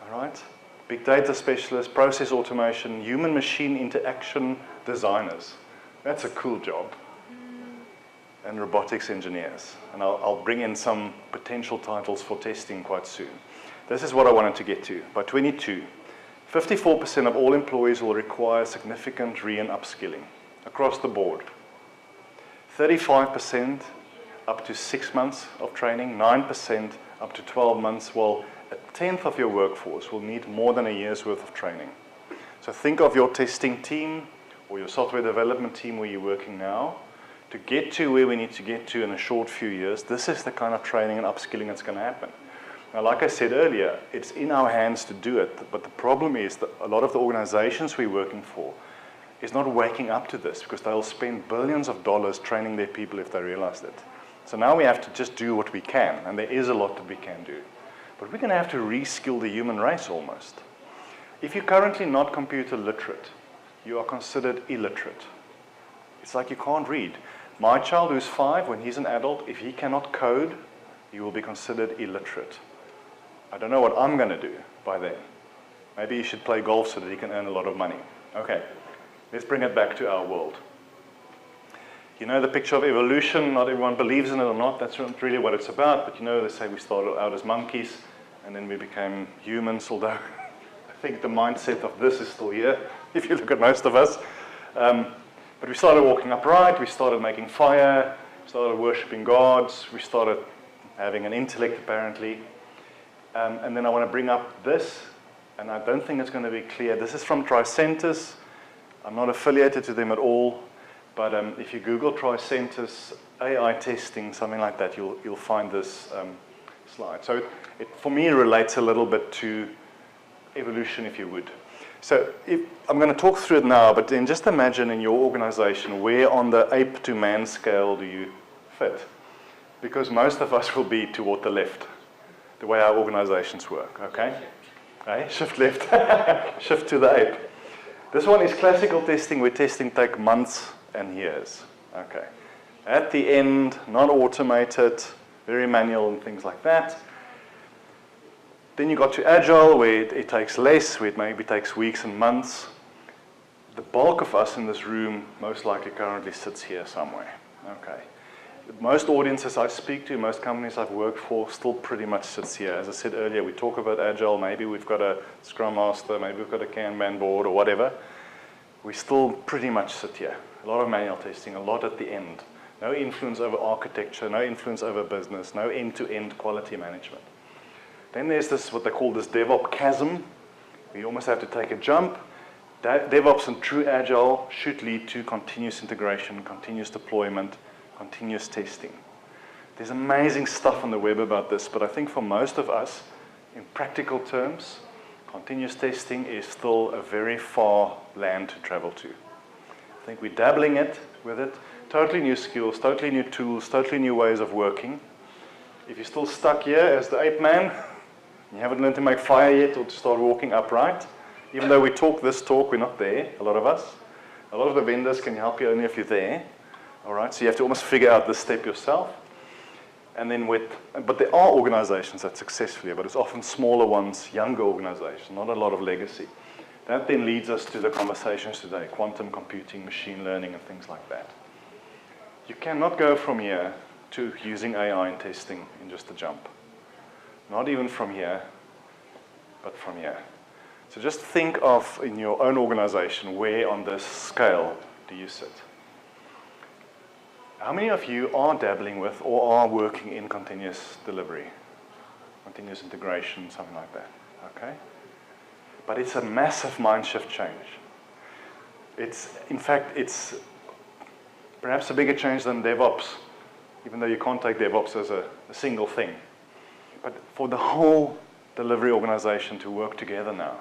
All right. Big data specialist, process automation, human-machine interaction designers. That's a cool job. And robotics engineers. And I'll bring in some potential titles for testing quite soon. This is what I wanted to get to. By 22, 54% of all employees will require significant re- and upskilling across the board. 35% up to 6 months of training, 9% up to 12 months, while a tenth of your workforce will need more than a year's worth of training. So think of your testing team or your software development team where you're working now. To get to where we need to get to in a short few years, this is the kind of training and upskilling that's going to happen. Now, like I said earlier, it's in our hands to do it, but the problem is that a lot of the organizations we're working for is not waking up to this because they'll spend billions of dollars training their people if they realize it. So now we have to just do what we can, and there is a lot that we can do. But we're going to have to reskill the human race almost. If you're currently not computer literate, you are considered illiterate. It's like you can't read. My child who's 5, when he's an adult, if he cannot code, he will be considered illiterate. I don't know what I'm going to do by then. Maybe you should play golf so that he can earn a lot of money. Okay, let's bring it back to our world. You know the picture of evolution, not everyone believes in it or not, that's not really what it's about, but you know, they say we started out as monkeys and then we became humans, although I think the mindset of this is still here, if you look at most of us. But we started walking upright, we started making fire, we started worshipping gods, we started having an intellect apparently. And then I want to bring up this, and I don't think it's going to be clear. This is from Tricentis. I'm not affiliated to them at all, but if you Google Tricentis AI testing, something like that, you'll find this slide. So it for me relates a little bit to evolution, if you would. So I'm going to talk through it now, but then just imagine in your organization, where on the ape to man scale do you fit? Because most of us will be toward the left, the way our organizations work, okay? Okay? Shift left, shift to the ape. This one is classical testing, where testing takes months and years, okay? At the end, not automated, very manual and things like that. Then you got to Agile, where it takes less, where it maybe takes weeks and months. The bulk of us in this room most likely currently sits here somewhere, okay? Most audiences I speak to, most companies I've worked for, still pretty much sits here. As I said earlier, we talk about Agile, maybe we've got a Scrum Master, maybe we've got a Kanban board or whatever. We still pretty much sit here. A lot of manual testing, a lot at the end. No influence over architecture, no influence over business, no end-to-end quality management. Then there's this, what they call this DevOps chasm. We almost have to take a jump. DevOps and true Agile should lead to continuous integration, continuous deployment, continuous testing. There's amazing stuff on the web about this, but I think for most of us, in practical terms, continuous testing is still a very far land to travel to. I think we're dabbling with it. Totally new skills, totally new tools, totally new ways of working. If you're still stuck here as the ape man, you haven't learned to make fire yet or to start walking upright, even though we talk this talk, we're not there, a lot of us. A lot of the vendors can help you only if you're there. All right, so you have to almost figure out this step yourself. And then but there are organizations that successfully, but it's often smaller ones, younger organizations, not a lot of legacy. That then leads us to the conversations today, quantum computing, machine learning, and things like that. You cannot go from here to using AI in testing in just a jump. Not even from here, but from here. So just think of, in your own organization, where on this scale do you sit? How many of you are dabbling with or are working in continuous delivery, continuous integration, something like that, okay? But it's a massive mind shift change. In fact, it's perhaps a bigger change than DevOps, even though you can't take DevOps as a single thing. But for the whole delivery organization to work together now,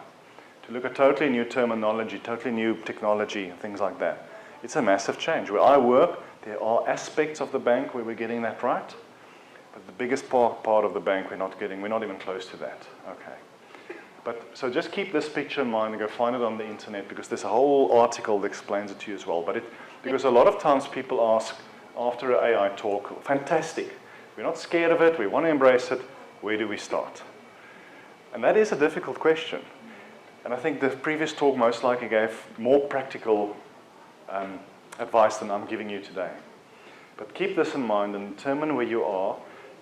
to look at totally new terminology, totally new technology, and things like that, it's a massive change. Where I work, there are aspects of the bank where we're getting that right, but the biggest part of the bank we're not even close to that, okay? So just keep this picture in mind and go find it on the internet, because there's a whole article that explains it to you as well. Because a lot of times people ask, after an AI talk, fantastic, we're not scared of it, we want to embrace it, where do we start? And that is a difficult question. And I think the previous talk most likely gave more practical advice than I'm giving you today. But keep this in mind and determine where you are.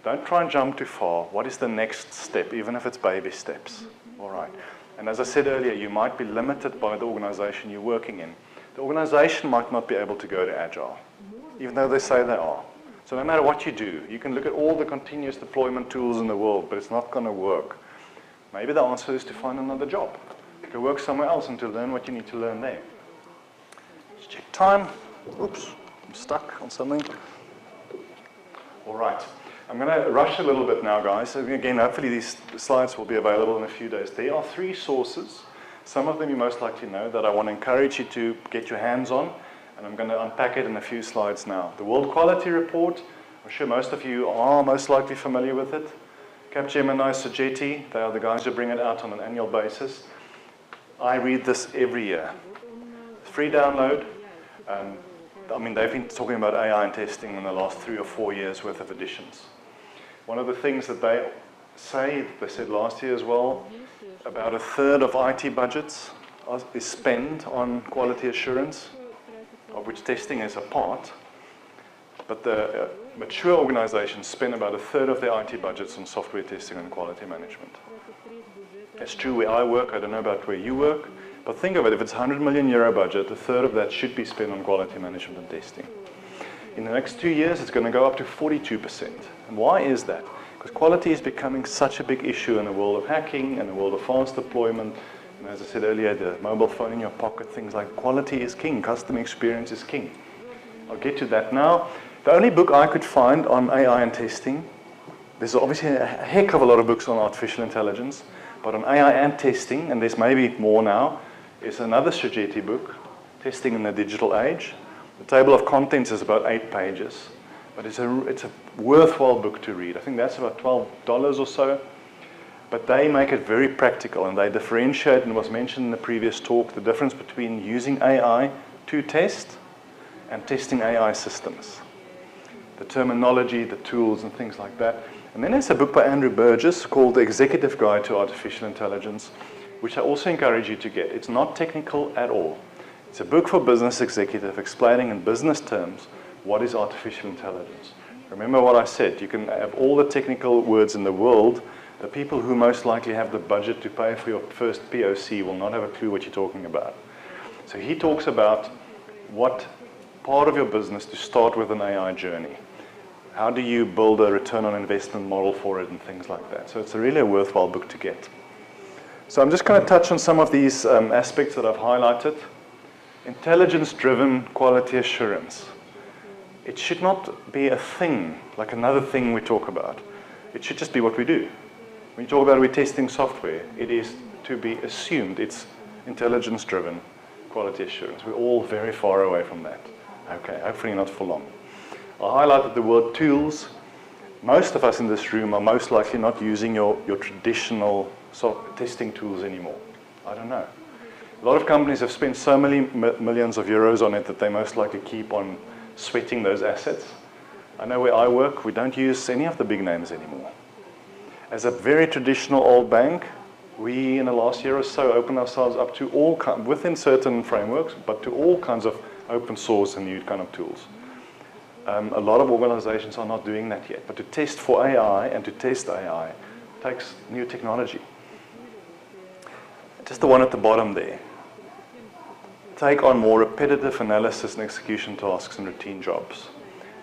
Don't try and jump too far. What is the next step, even if it's baby steps? All right. And as I said earlier, you might be limited by the organization you're working in. The organization might not be able to go to Agile, even though they say they are. So no matter what you do, you can look at all the continuous deployment tools in the world, but it's not going to work. Maybe the answer is to find another job, to work somewhere else and to learn what you need to learn there. Let's check time. Oops, I'm stuck on something. All right. I'm going to rush a little bit now, guys. So again, hopefully these slides will be available in a few days. There are 3 sources. Some of them you most likely know that I want to encourage you to get your hands on. And I'm going to unpack it in a few slides now. The World Quality Report, I'm sure most of you are most likely familiar with it. Capgemini, Sogeti, they are the guys who bring it out on an annual basis. I read this every year. Free download. I mean, they've been talking about AI and testing in the last 3 or 4 years worth of editions. One of the things that they said last year as well, about a third of IT budgets is spent on quality assurance, of which testing is a part. But the mature organizations spend about a third of their IT budgets on software testing and quality management. It's true where I work, I don't know about where you work, but think of it, if it's €100 million budget, a third of that should be spent on quality management and testing. In the next 2 years, it's going to go up to 42%. And why is that? Because quality is becoming such a big issue in the world of hacking, in the world of fast deployment, and as I said earlier, the mobile phone in your pocket, things like quality is king, customer experience is king. I'll get to that now. The only book I could find on AI and testing, there's obviously a heck of a lot of books on artificial intelligence, but on AI and testing, and there's maybe more now, is another Sogeti book, Testing in the Digital Age. The table of contents is about 8 pages, but it's a worthwhile book to read. I think that's about $12 or so, but they make it very practical, and they differentiate, and was mentioned in the previous talk, the difference between using AI to test and testing AI systems. The terminology, the tools, and things like that. And then there's a book by Andrew Burgess called The Executive Guide to Artificial Intelligence, which I also encourage you to get. It's not technical at all. It's a book for business executive explaining in business terms what is artificial intelligence. Remember what I said, you can have all the technical words in the world, the people who most likely have the budget to pay for your first POC will not have a clue what you're talking about. So he talks about what part of your business to start with an AI journey. How do you build a return on investment model for it and things like that. So it's really a worthwhile book to get. So I'm just going to touch on some of these aspects that I've highlighted. Intelligence-driven quality assurance. It should not be a thing, like another thing we talk about. It should just be what we do. When you talk about retesting software, it is to be assumed it's intelligence-driven quality assurance. We're all very far away from that. Okay, hopefully not for long. I highlighted the word tools. Most of us in this room are most likely not using your traditional testing tools anymore. I don't know. A lot of companies have spent so many millions of euros on it that they most likely keep on sweating those assets. I know where I work, we don't use any of the big names anymore. As a very traditional old bank, we in the last year or so opened ourselves up to all within certain frameworks, but to all kinds of open source and new kind of tools. A lot of organizations are not doing that yet, but to test for AI and to test AI takes new technology. Just the one at the bottom there. Take on more repetitive analysis and execution tasks and routine jobs.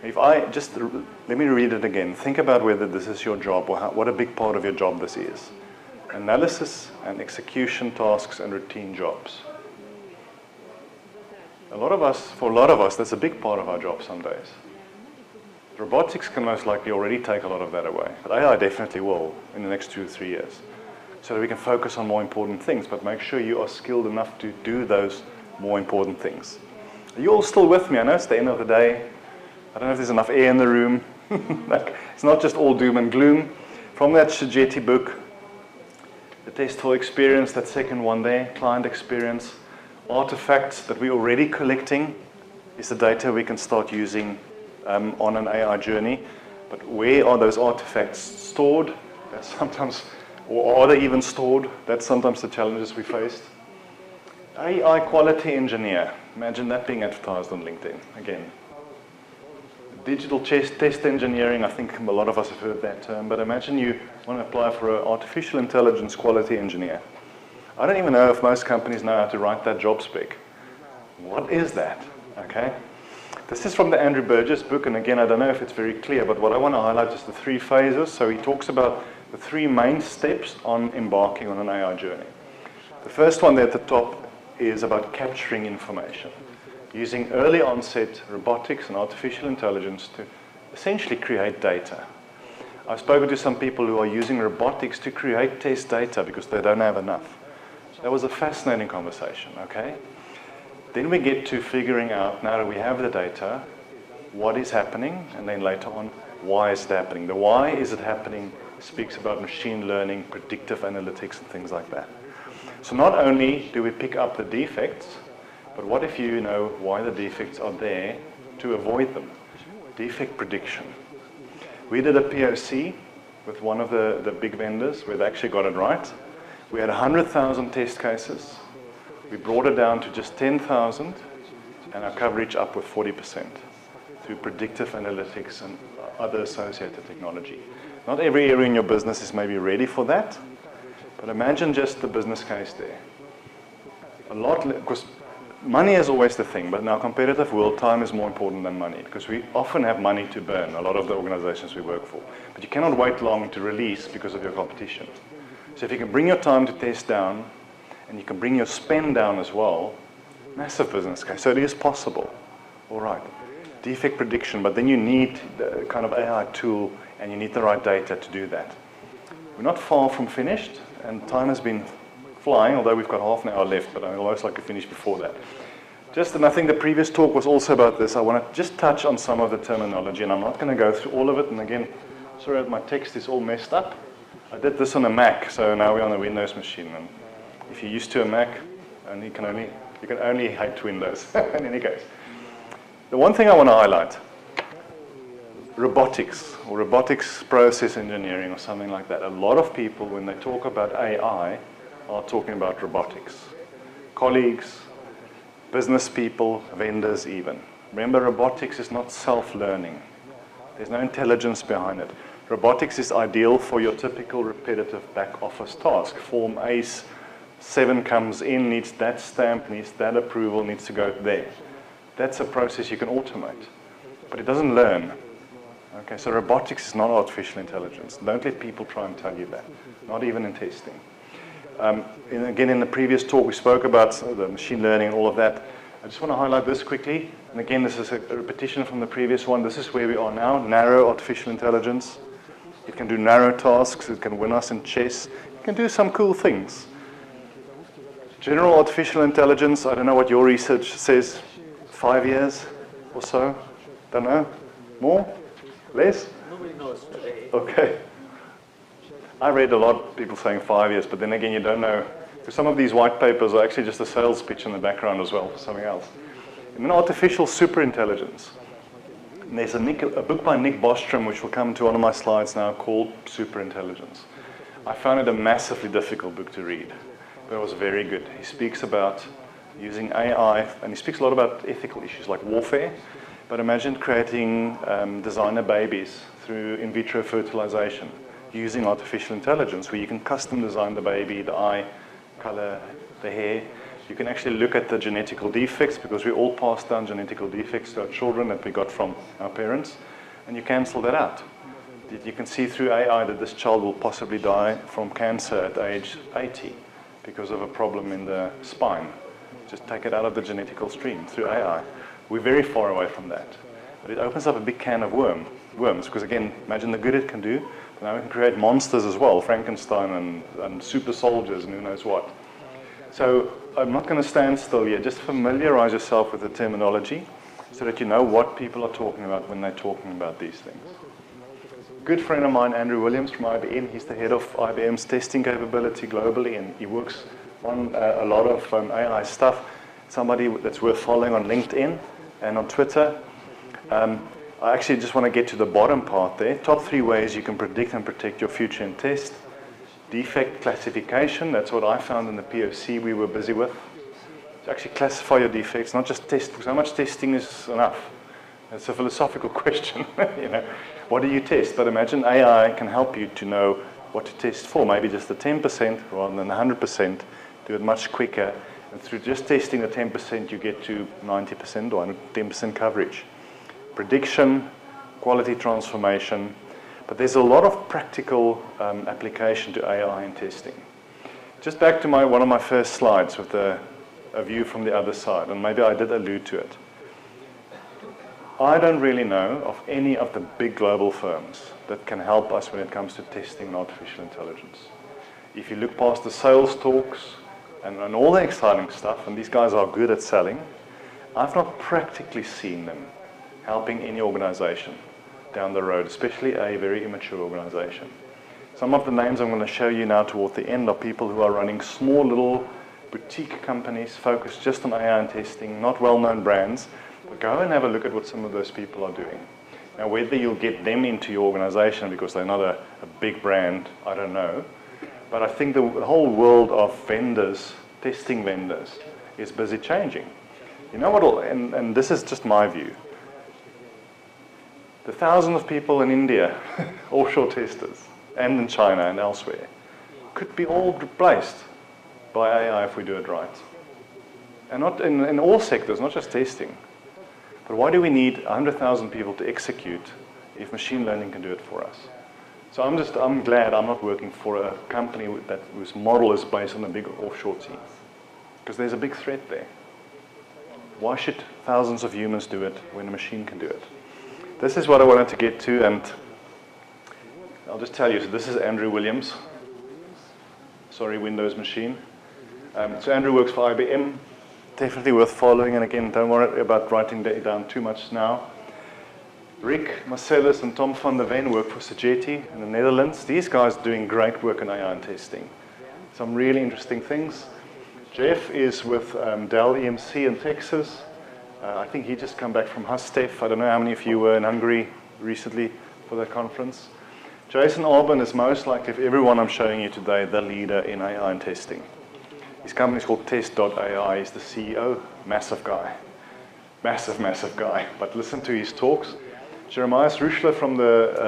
If I just, let me read it again. Think about whether this is your job or what a big part of your job this is. Analysis and execution tasks and routine jobs. For a lot of us, that's a big part of our job some days. Robotics can most likely already take a lot of that away, but AI definitely will in the next 2 or 3 years. So that we can focus on more important things, but make sure you are skilled enough to do those more important things. Are you all still with me? I know it's the end of the day. I don't know if there's enough air in the room. It's not just all doom and gloom. From that Sogeti book, the test for experience, that second one there, client experience, artifacts that we're already collecting is the data we can start using on an AI journey. But where are those artifacts stored? That's sometimes, or are they even stored? That's sometimes the challenges we faced. AI quality engineer. Imagine that being advertised on LinkedIn again. Digital test engineering, I think a lot of us have heard that term, but imagine you want to apply for an artificial intelligence quality engineer. I don't even know if most companies know how to write that job spec. What is that? Okay. This is from the Andrew Burgess book, and again, I don't know if it's very clear, but what I want to highlight is the 3 phases. So he talks about the 3 main steps on embarking on an AI journey. The first one there at the top is about capturing information, using early onset robotics and artificial intelligence to essentially create data. I've spoken to some people who are using robotics to create test data because they don't have enough. That was a fascinating conversation, okay? Then we get to figuring out, now that we have the data, what is happening, and then later on, Why is it happening? The why is it happening speaks about machine learning, predictive analytics, and things like that. So not only do we pick up the defects, but what if you know why the defects are there to avoid them? Defect prediction. We did a POC with one of the big vendors where they actually got it right. We had 100,000 test cases. We brought it down to just 10,000 and our coverage up with 40% through predictive analytics and other associated technology. Not every area in your business is maybe ready for that, but imagine just the business case there. Because money is always the thing, but in our competitive world, time is more important than money, because we often have money to burn, a lot of the organizations we work for. But you cannot wait long to release because of your competition. So if you can bring your time to test down, and you can bring your spend down as well, massive business case. So it is possible. All right. Defect prediction, but then you need the kind of AI tool, and you need the right data to do that. We're not far from finished, and time has been flying, although we've got half an hour left, but I'd almost like to finish before that. And I think the previous talk was also about this. I want to just touch on some of the terminology, and I'm not going to go through all of it. And again, sorry that my text is all messed up. I did this on a Mac, so now we're on a Windows machine. And if you're used to a Mac, you can only hate Windows. In any case, the one thing I want to highlight: robotics or robotics process engineering or something like that. A lot of people, when they talk about AI, are talking about robotics. Colleagues, business people, vendors even. Remember, robotics is not self-learning. There's no intelligence behind it. Robotics is ideal for your typical repetitive back office task. Form A7 comes in, needs that stamp, needs that approval, needs to go there. That's a process you can automate, but it doesn't learn. Okay, so robotics is not artificial intelligence. Don't let people try and tell you that, not even in testing. Again, in the previous talk, we spoke about the machine learning and all of that. I just want to highlight this quickly. And again, this is a repetition from the previous one. This is where we are now, narrow artificial intelligence. It can do narrow tasks. It can win us in chess. It can do some cool things. General artificial intelligence, I don't know what your research says, 5 years or so? Don't know? More? Less? Nobody knows today. Okay. I read a lot of people saying 5 years, but then again, you don't know. Because some of these white papers are actually just a sales pitch in the background as well for something else. And then artificial superintelligence. And there's a book by Nick Bostrom, which will come to one of my slides now, called Superintelligence. I found it a massively difficult book to read, but it was very good. He speaks about using AI, and he speaks a lot about ethical issues like warfare, but imagine creating designer babies through in vitro fertilization, using artificial intelligence, where you can custom design the baby, the eye color, the hair. You can actually look at the genetical defects, because we all pass down genetical defects to our children that we got from our parents, and you cancel that out. You can see through AI that this child will possibly die from cancer at age 80 because of a problem in the spine. Just take it out of the genetical stream through AI. We're very far away from that. But it opens up a big can of worms, because again, imagine the good it can do. Now we can create monsters as well, Frankenstein and super soldiers and who knows what. So I'm not going to stand still here. Just familiarize yourself with the terminology so that you know what people are talking about when they're talking about these things. Good friend of mine, Andrew Williams from IBM, he's the head of IBM's testing capability globally, and he works on a lot of AI stuff. Somebody that's worth following on LinkedIn and on Twitter. I actually just want to get to the bottom part there. Top 3 ways you can predict and protect your future in test. Defect classification, that's what I found in the POC we were busy with. To actually classify your defects, not just test, because how much testing is enough? It's a philosophical question. What do you test? But imagine AI can help you to know what to test for. Maybe just the 10% rather than 100%, do it much quicker. And through just testing the 10%, you get to 90% or 110% coverage. Prediction, quality transformation, but there's a lot of practical application to AI in testing. Just back to one of my first slides with a view from the other side, and maybe I did allude to it. I don't really know of any of the big global firms that can help us when it comes to testing and artificial intelligence. If you look past the sales talks and all the exciting stuff, and these guys are good at selling, I've not practically seen them helping any organization. down the road, especially a very immature organization. Some of the names I'm going to show you now toward the end are people who are running small little boutique companies focused just on AI and testing, not well-known brands. But go and have a look at what some of those people are doing. Now, whether you'll get them into your organization because they're not a big brand, I don't know. But I think the whole world of vendors, testing vendors, is busy changing. You know what, and this is just my view. The thousands of people in India, offshore testers, and in China and elsewhere, could be all replaced by AI if we do it right. And not in all sectors, not just testing. But why do we need 100,000 people to execute if machine learning can do it for us? So I'm glad I'm not working for a company whose model is based on a big offshore team. Because there's a big threat there. Why should thousands of humans do it when a machine can do it? This is what I wanted to get to, and I'll just tell you. So this is Andrew Williams. Sorry, Windows machine. So Andrew works for IBM. Definitely worth following, and again, don't worry about writing down too much now. Rick Marcellus and Tom van der Ven work for Sogeti in the Netherlands. These guys are doing great work in AI and testing. Some really interesting things. Jeff is with Dell EMC in Texas. I think he just come back from Hustef. I don't know how many of you were in Hungary recently for that conference. Jason Alban is most likely, of everyone I'm showing you today, the leader in AI and testing. His company is called Test.ai. He's the CEO. Massive guy. Massive, massive guy. But listen to his talks. Jeremias Ruschler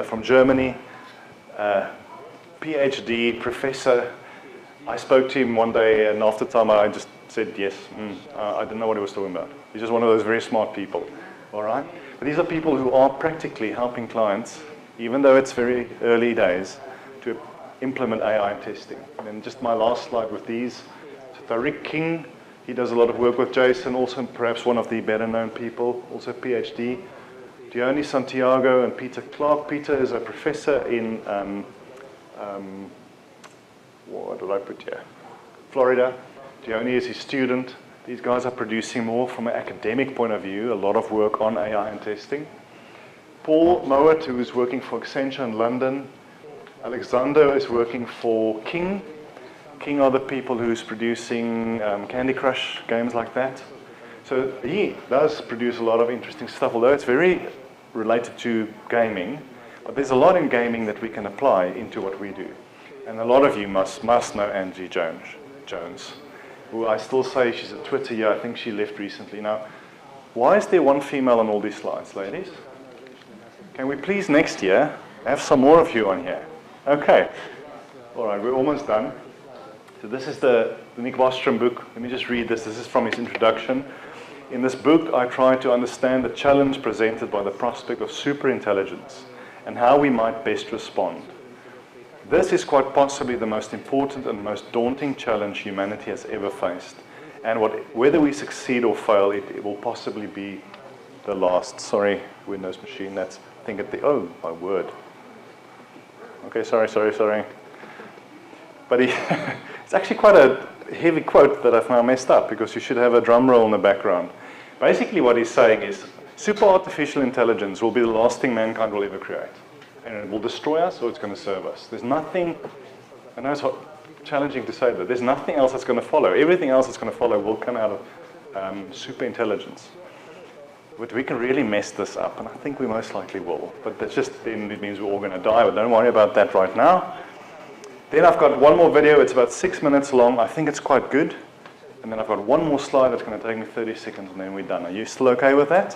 from Germany, PhD, professor. I spoke to him one day, and after time I just said yes. I didn't know what he was talking about. He's just one of those very smart people. All right? But these are people who are practically helping clients, even though it's very early days, to implement AI testing. And then just my last slide with these. Tariq King, he does a lot of work with Jason, also perhaps one of the better known people, also PhD. Diony Santiago and Peter Clark. Peter is a professor in, what did I put here? Florida. Diony is his student. These guys are producing more from an academic point of view, a lot of work on AI and testing. Paul Mowat, who is working for Accenture in London. Alexander is working for King. King are the people who's producing Candy Crush, games like that. So he does produce a lot of interesting stuff, although it's very related to gaming. But there's a lot in gaming that we can apply into what we do. And a lot of you must know Angie Jones, who I still say she's at Twitter here. I think she left recently. Now, why is there one female on all these slides, ladies? Can we please next year have some more of you on here? Okay. All right, we're almost done. So this is the Nick Bostrom book. Let me just read this. This is from his introduction. In this book, I try to understand the challenge presented by the prospect of superintelligence and how we might best respond. This is quite possibly the most important and most daunting challenge humanity has ever faced. And whether we succeed or fail, it will possibly be the last. Sorry, Windows machine. That's, I think, at the, oh, my word. Okay, sorry. But it's actually quite a heavy quote that I've now messed up, because you should have a drum roll in the background. Basically what he's saying is, super artificial intelligence will be the last thing mankind will ever create. And it will destroy us or it's going to serve us. There's nothing, I know it's challenging to say that, there's nothing else that's going to follow. Everything else that's going to follow will come out of super intelligence. But we can really mess this up, and I think we most likely will. But that's just, then it means we're all going to die, but don't worry about that right now. Then I've got one more video. It's about 6 minutes long. I think it's quite good. And then I've got one more slide that's going to take me 30 seconds, and then we're done. Are you still okay with that?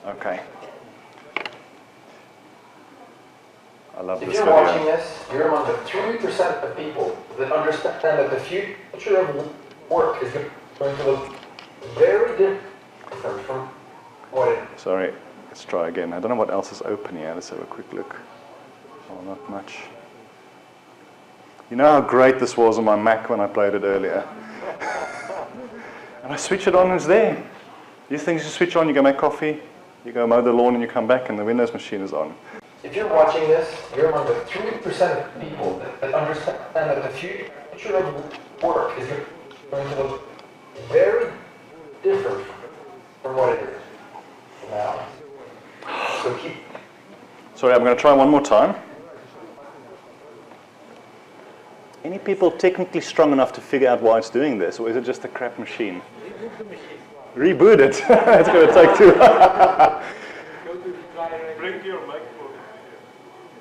Okay. I love this video. If you're watching this, you're among the 3% of people that understand that the future of work is going to look very different from what it is. Sorry, let's try again. I don't know what else is open here. Let's have a quick look. Oh, not much. You know how great this was on my Mac when I played it earlier? And I switch it on and it's there. These things you switch on, you go make coffee, you go mow the lawn, and you come back and the Windows machine is on. If you're watching this, you're among the 3% of people that understand that the future of work is going to look very different from what it is now. So keep Sorry, I'm going to try one more time. Any people technically strong enough to figure out why it's doing this, or is it just a crap machine? Reboot it. It's going to take too long. Bring your microphone.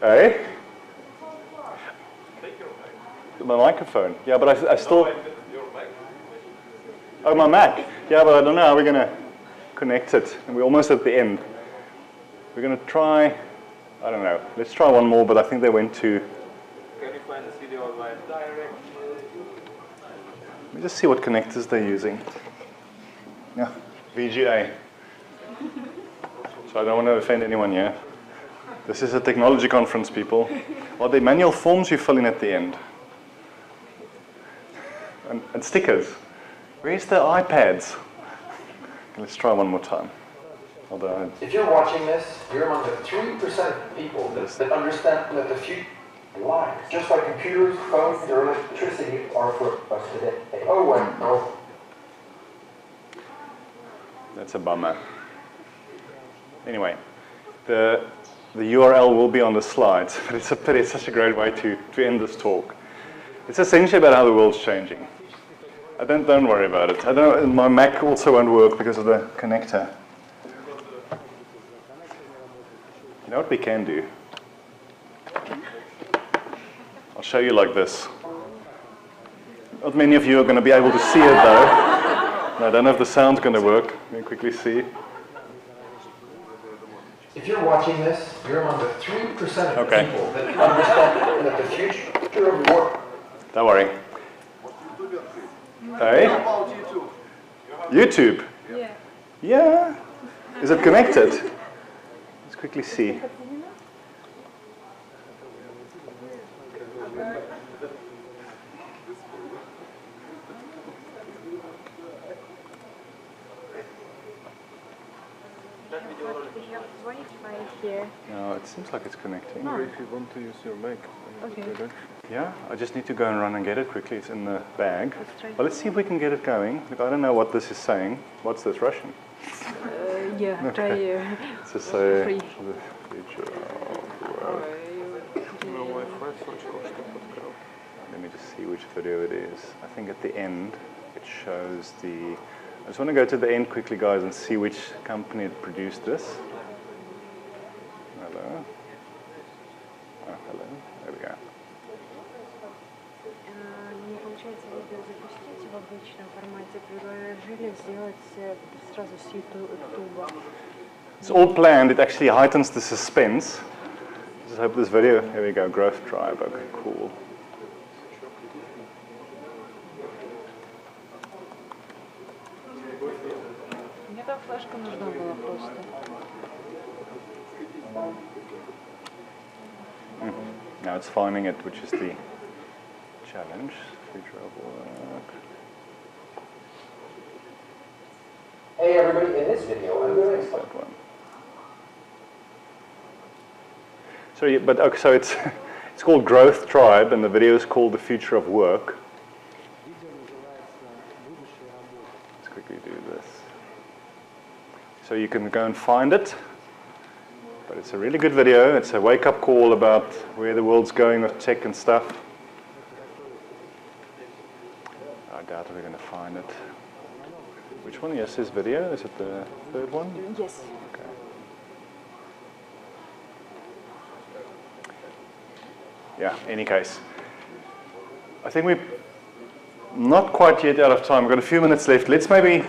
Hey? My microphone. Yeah, but I still... Your mic. Oh, my Mac. Yeah, but I don't know how we're going to connect it. And we're almost at the end. We're going to try... I don't know. Let's try one more, but I think they went to... Can you find this video online? Direct. Let me just see what connectors they're using. Yeah, VGA. So I don't want to offend anyone here. This is a technology conference, people. Are there manual forms you fill in at the end? And stickers. Where's the iPads? Let's try one more time. Although If you're watching this, you're among the 3% of people that understand that the future lies. Just like computers, phones, or electricity are for us today. Oh, well. that's a bummer. Anyway, the URL will be on the slides, but it's a pity. It's such a great way to end this talk. It's essentially about how the world's changing. Don't worry about it. I don't. My Mac also won't work because of the connector. You know what we can do? I'll show you like this. Not many of you are going to be able to see it though. And I don't know if the sound's going to work. Let me quickly see. If you're watching this, you're among the 3% of Okay. people that understand that the future of work. Don't worry. Hey? YouTube? Yeah. Yeah. Is it connected? Let's quickly see. Here. No, it seems like it's connecting. If you want to use your mic. Okay. Yeah, I just need to go and run and get it quickly. It's in the bag. Let's try. But let's see if we can get it going. Look, I don't know what this is saying. What's this, Russian? Yeah, try. It's just say Free. the future of work. No Wi-Fi, срочно что-то открыл. Let me just see which video it is. I think at the end it shows the... I just want to go to the end quickly, guys, and see which company produced this. Hello. Oh, hello. There we go. Не получается видео запустить в обычном формате. Предложили сделать сразу с YouTube. It's all planned. It actually heightens the suspense. Just hope this video... Here we go. Growth Tribe. Okay, cool. Мне там флешка нужна была просто. Now it's finding it, which is the challenge. Future of work. Hey everybody, in this video, I'm going to explain. That one. So, but okay, so it's it's called Growth Tribe, and the video is called The Future of Work. Let's quickly do this. So you can go and find it. But it's a really good video. It's a wake-up call about where the world's going with tech and stuff. I doubt we're going to find it. Which one? Yes, this video. Is it the third one? Yes. Okay. Yeah, any case. I think we're not quite yet out of time. We've got a few minutes left. Let's maybe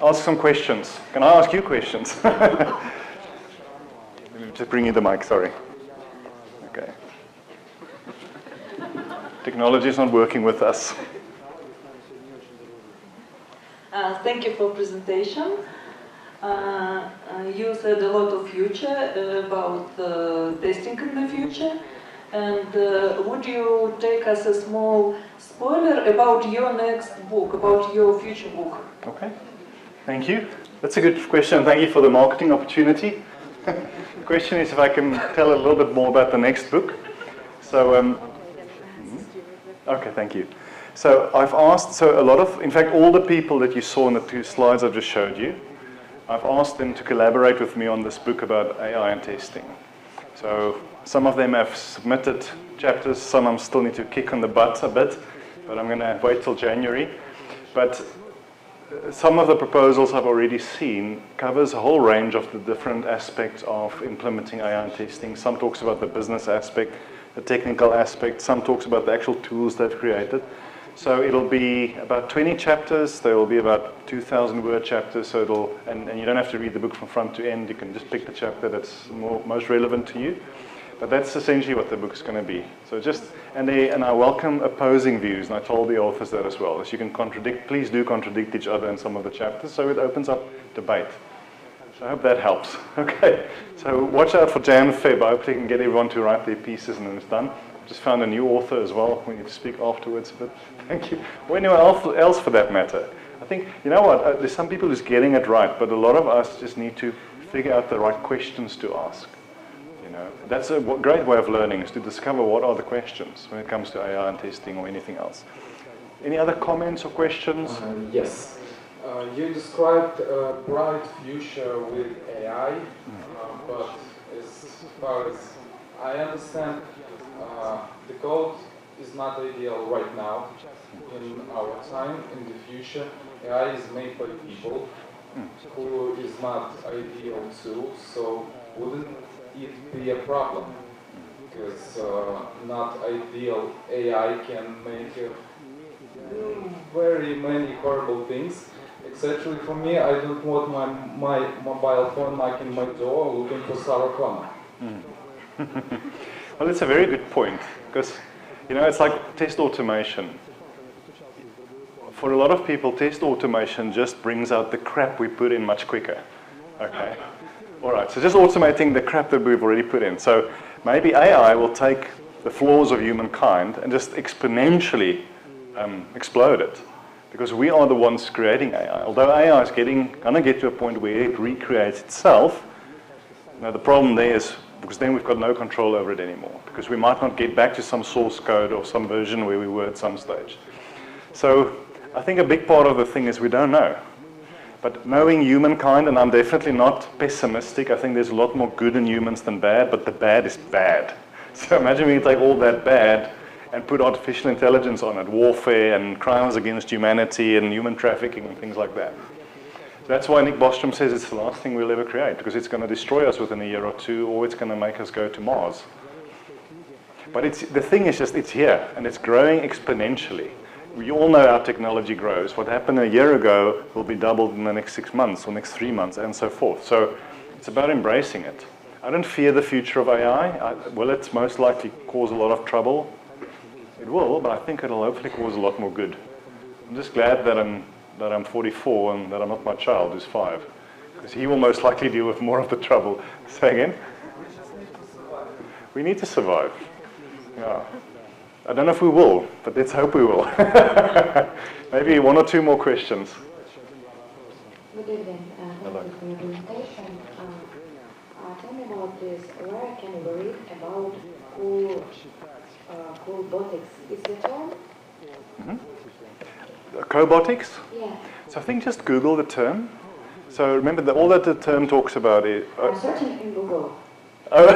ask some questions. Can I ask you questions? Let me just bring you the mic, sorry. Okay. Technology is not working with us. Thank you for presentation. You said a lot of future about testing in the future. And would you take us a small spoiler about your next book, about your future book? Okay. Thank you. That's a good question. Thank you for the marketing opportunity. The question is if I can tell a little bit more about the next book. So, okay, thank you. So I've asked, so a lot of, in fact, all the people that you saw in the two slides I've just showed you, I've asked them to collaborate with me on this book about AI and testing. So some of them have submitted chapters, some of them still need to kick on the butt a bit, but I'm going to wait till January. But some of the proposals I've already seen covers a whole range of the different aspects of implementing AI and testing. Some talks about the business aspect, the technical aspect, some talks about the actual tools they've created. So it'll be about 20 chapters, there will be about 2,000 word chapters, so it'll, and you don't have to read the book from front to end, you can just pick the chapter that's most relevant to you. But that's essentially what the book's going to be. So just, and I welcome opposing views, and I told the authors that as well. As you can contradict, please do contradict each other in some of the chapters, so it opens up debate. So I hope that helps. Okay, so watch out for Jan and Feb. I hope they can get everyone to write their pieces and then it's done. Just found a new author as well. We need to speak afterwards, but thank you. Or anyone else for that matter. I think, you know what, there's some people who's getting it right, but a lot of us just need to figure out the right questions to ask. You know, that's a great way of learning, is to discover what are the questions when it comes to AI and testing or anything else. Any other comments or questions? Yes. You described a bright future with AI, but as far as I understand, the code is not ideal right now. In our time, in the future, AI is made by people who is not ideal too, so wouldn't it be a problem? Because not ideal AI can make very many horrible things. Actually, for me, I don't want my mobile phone knocking my door looking for Sarah Connor. Well, it's a very good point, because, you know, it's like test automation. For a lot of people, test automation just brings out the crap we put in much quicker. Okay? All right, so just automating the crap that we've already put in. So maybe AI will take the flaws of humankind and just exponentially explode it. Because we are the ones creating AI. Although AI is going to get to a point where it recreates itself, now the problem there is, because then we've got no control over it anymore. Because we might not get back to some source code or some version where we were at some stage. So I think a big part of the thing is we don't know. But knowing humankind, and I'm definitely not pessimistic, I think there's a lot more good in humans than bad, but the bad is bad. So imagine we take all that bad and put artificial intelligence on it, warfare and crimes against humanity and human trafficking and things like that. That's why Nick Bostrom says it's the last thing we'll ever create, because it's going to destroy us within a year or two, or it's going to make us go to Mars. But the thing is just, it's here, and it's growing exponentially. We all know how technology grows. What happened a year ago will be doubled in the next 6 months, or next 3 months, and so forth. So it's about embracing it. I don't fear the future of AI. Will it most likely cause a lot of trouble? It will, but I think it'll hopefully cause a lot more good. I'm just glad that I'm 44 and that I'm not my child who's 5, because he will most likely deal with more of the trouble. Say again? We need to survive. Yeah. I don't know if we will, but let's hope we will. Maybe 1 or 2 more questions. Good evening. Thank you for your presentation. Tell me about this. Where I can read about cobotics? Is the term? Cobotics? Yeah. So I think just Google the term. So remember that all that the term talks about is... I'm searching in Google. Oh,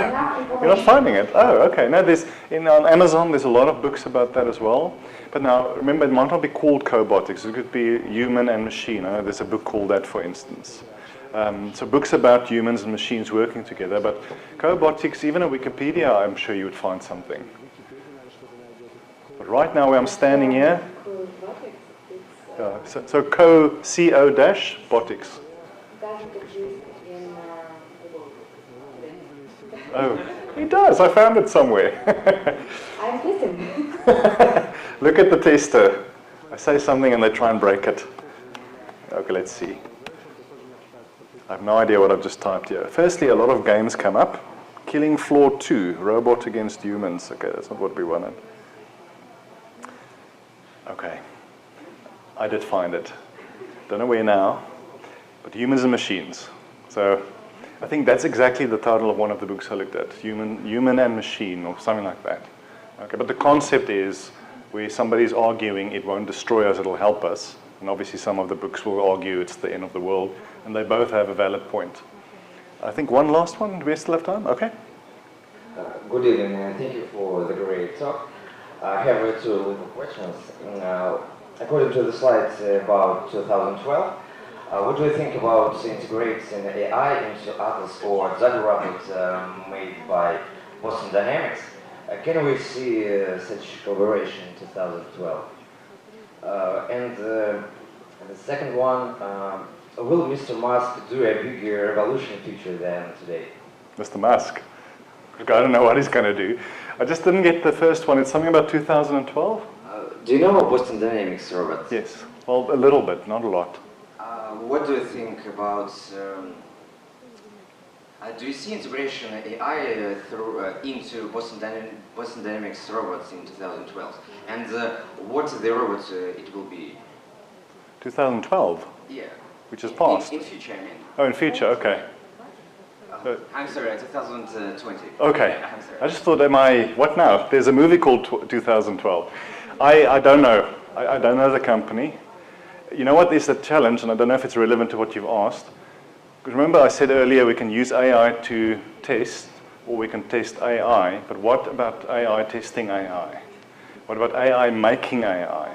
you're not finding it? Oh, okay. No, on Amazon, there's a lot of books about that as well. But now, remember, it might not be called cobotics. It could be human and machine. I know there's a book called that, for instance. So books about humans and machines working together. But cobotics, even on Wikipedia, I'm sure you would find something. But right now, where I'm standing here... So co-botics. Doesn't exist in Google. Oh, it does. I found it somewhere. I'm listening. Look at the tester. I say something and they try and break it. Okay, let's see. I have no idea what I've just typed here. Firstly, a lot of games come up. Killing Floor 2, Robot Against Humans. Okay, that's not what we wanted. Okay. I did find it. Don't know where now, but Humans and Machines. So I think that's exactly the title of one of the books I looked at, Human and Machine, or something like that. Okay, but the concept is where somebody's arguing it won't destroy us, it'll help us. And obviously some of the books will argue it's the end of the world, and they both have a valid point. I think one last one. Do we still have time? Okay. Good evening, and thank you for the great talk. I have two little questions. According to the slides about 2012, what do you think about integrating AI into Atlas or DataRobot made by Boston Dynamics? Can we see such collaboration in 2012? And the second one, will Mr. Musk do a bigger revolution feature than today? Mr. Musk? Look, I don't know what he's going to do. I just didn't get the first one. It's something about 2012? Do you know Boston Dynamics robots? Yes. Well, a little bit, not a lot. What do you think about... do you see integration AI into Boston Dynamics robots in 2012? And what the robot it will be? 2012? Yeah. Which is past? In future, I mean. Oh, in future, okay. I'm sorry, 2020. Okay. Yeah, I'm sorry. I just thought, what now? There's a movie called 2012. I don't know. I don't know the company. You know what is the challenge, and I don't know if it's relevant to what you've asked. Because remember I said earlier we can use AI to test, or we can test AI, but what about AI testing AI? What about AI making AI?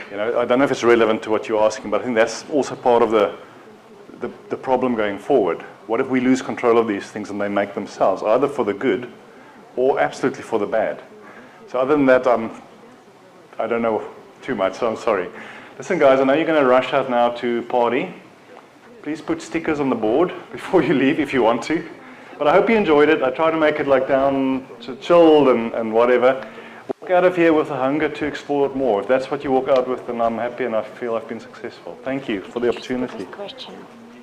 You know, I don't know if it's relevant to what you're asking, but I think that's also part of the problem going forward. What if we lose control of these things and they make themselves, either for the good or absolutely for the bad? So other than that, I don't know too much, so I'm sorry. Listen guys, I know you're going to rush out now to party. Please put stickers on the board before you leave if you want to. But I hope you enjoyed it. I try to make it like down to chilled and whatever. Walk out of here with a hunger to explore it more. If that's what you walk out with, then I'm happy and I feel I've been successful. Thank you for the opportunity. Question.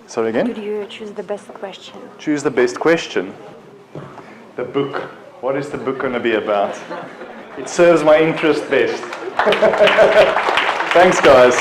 Sorry again? Could you choose the best question? Choose the best question. The book. What is the book going to be about? It serves my interest best. Thanks, guys.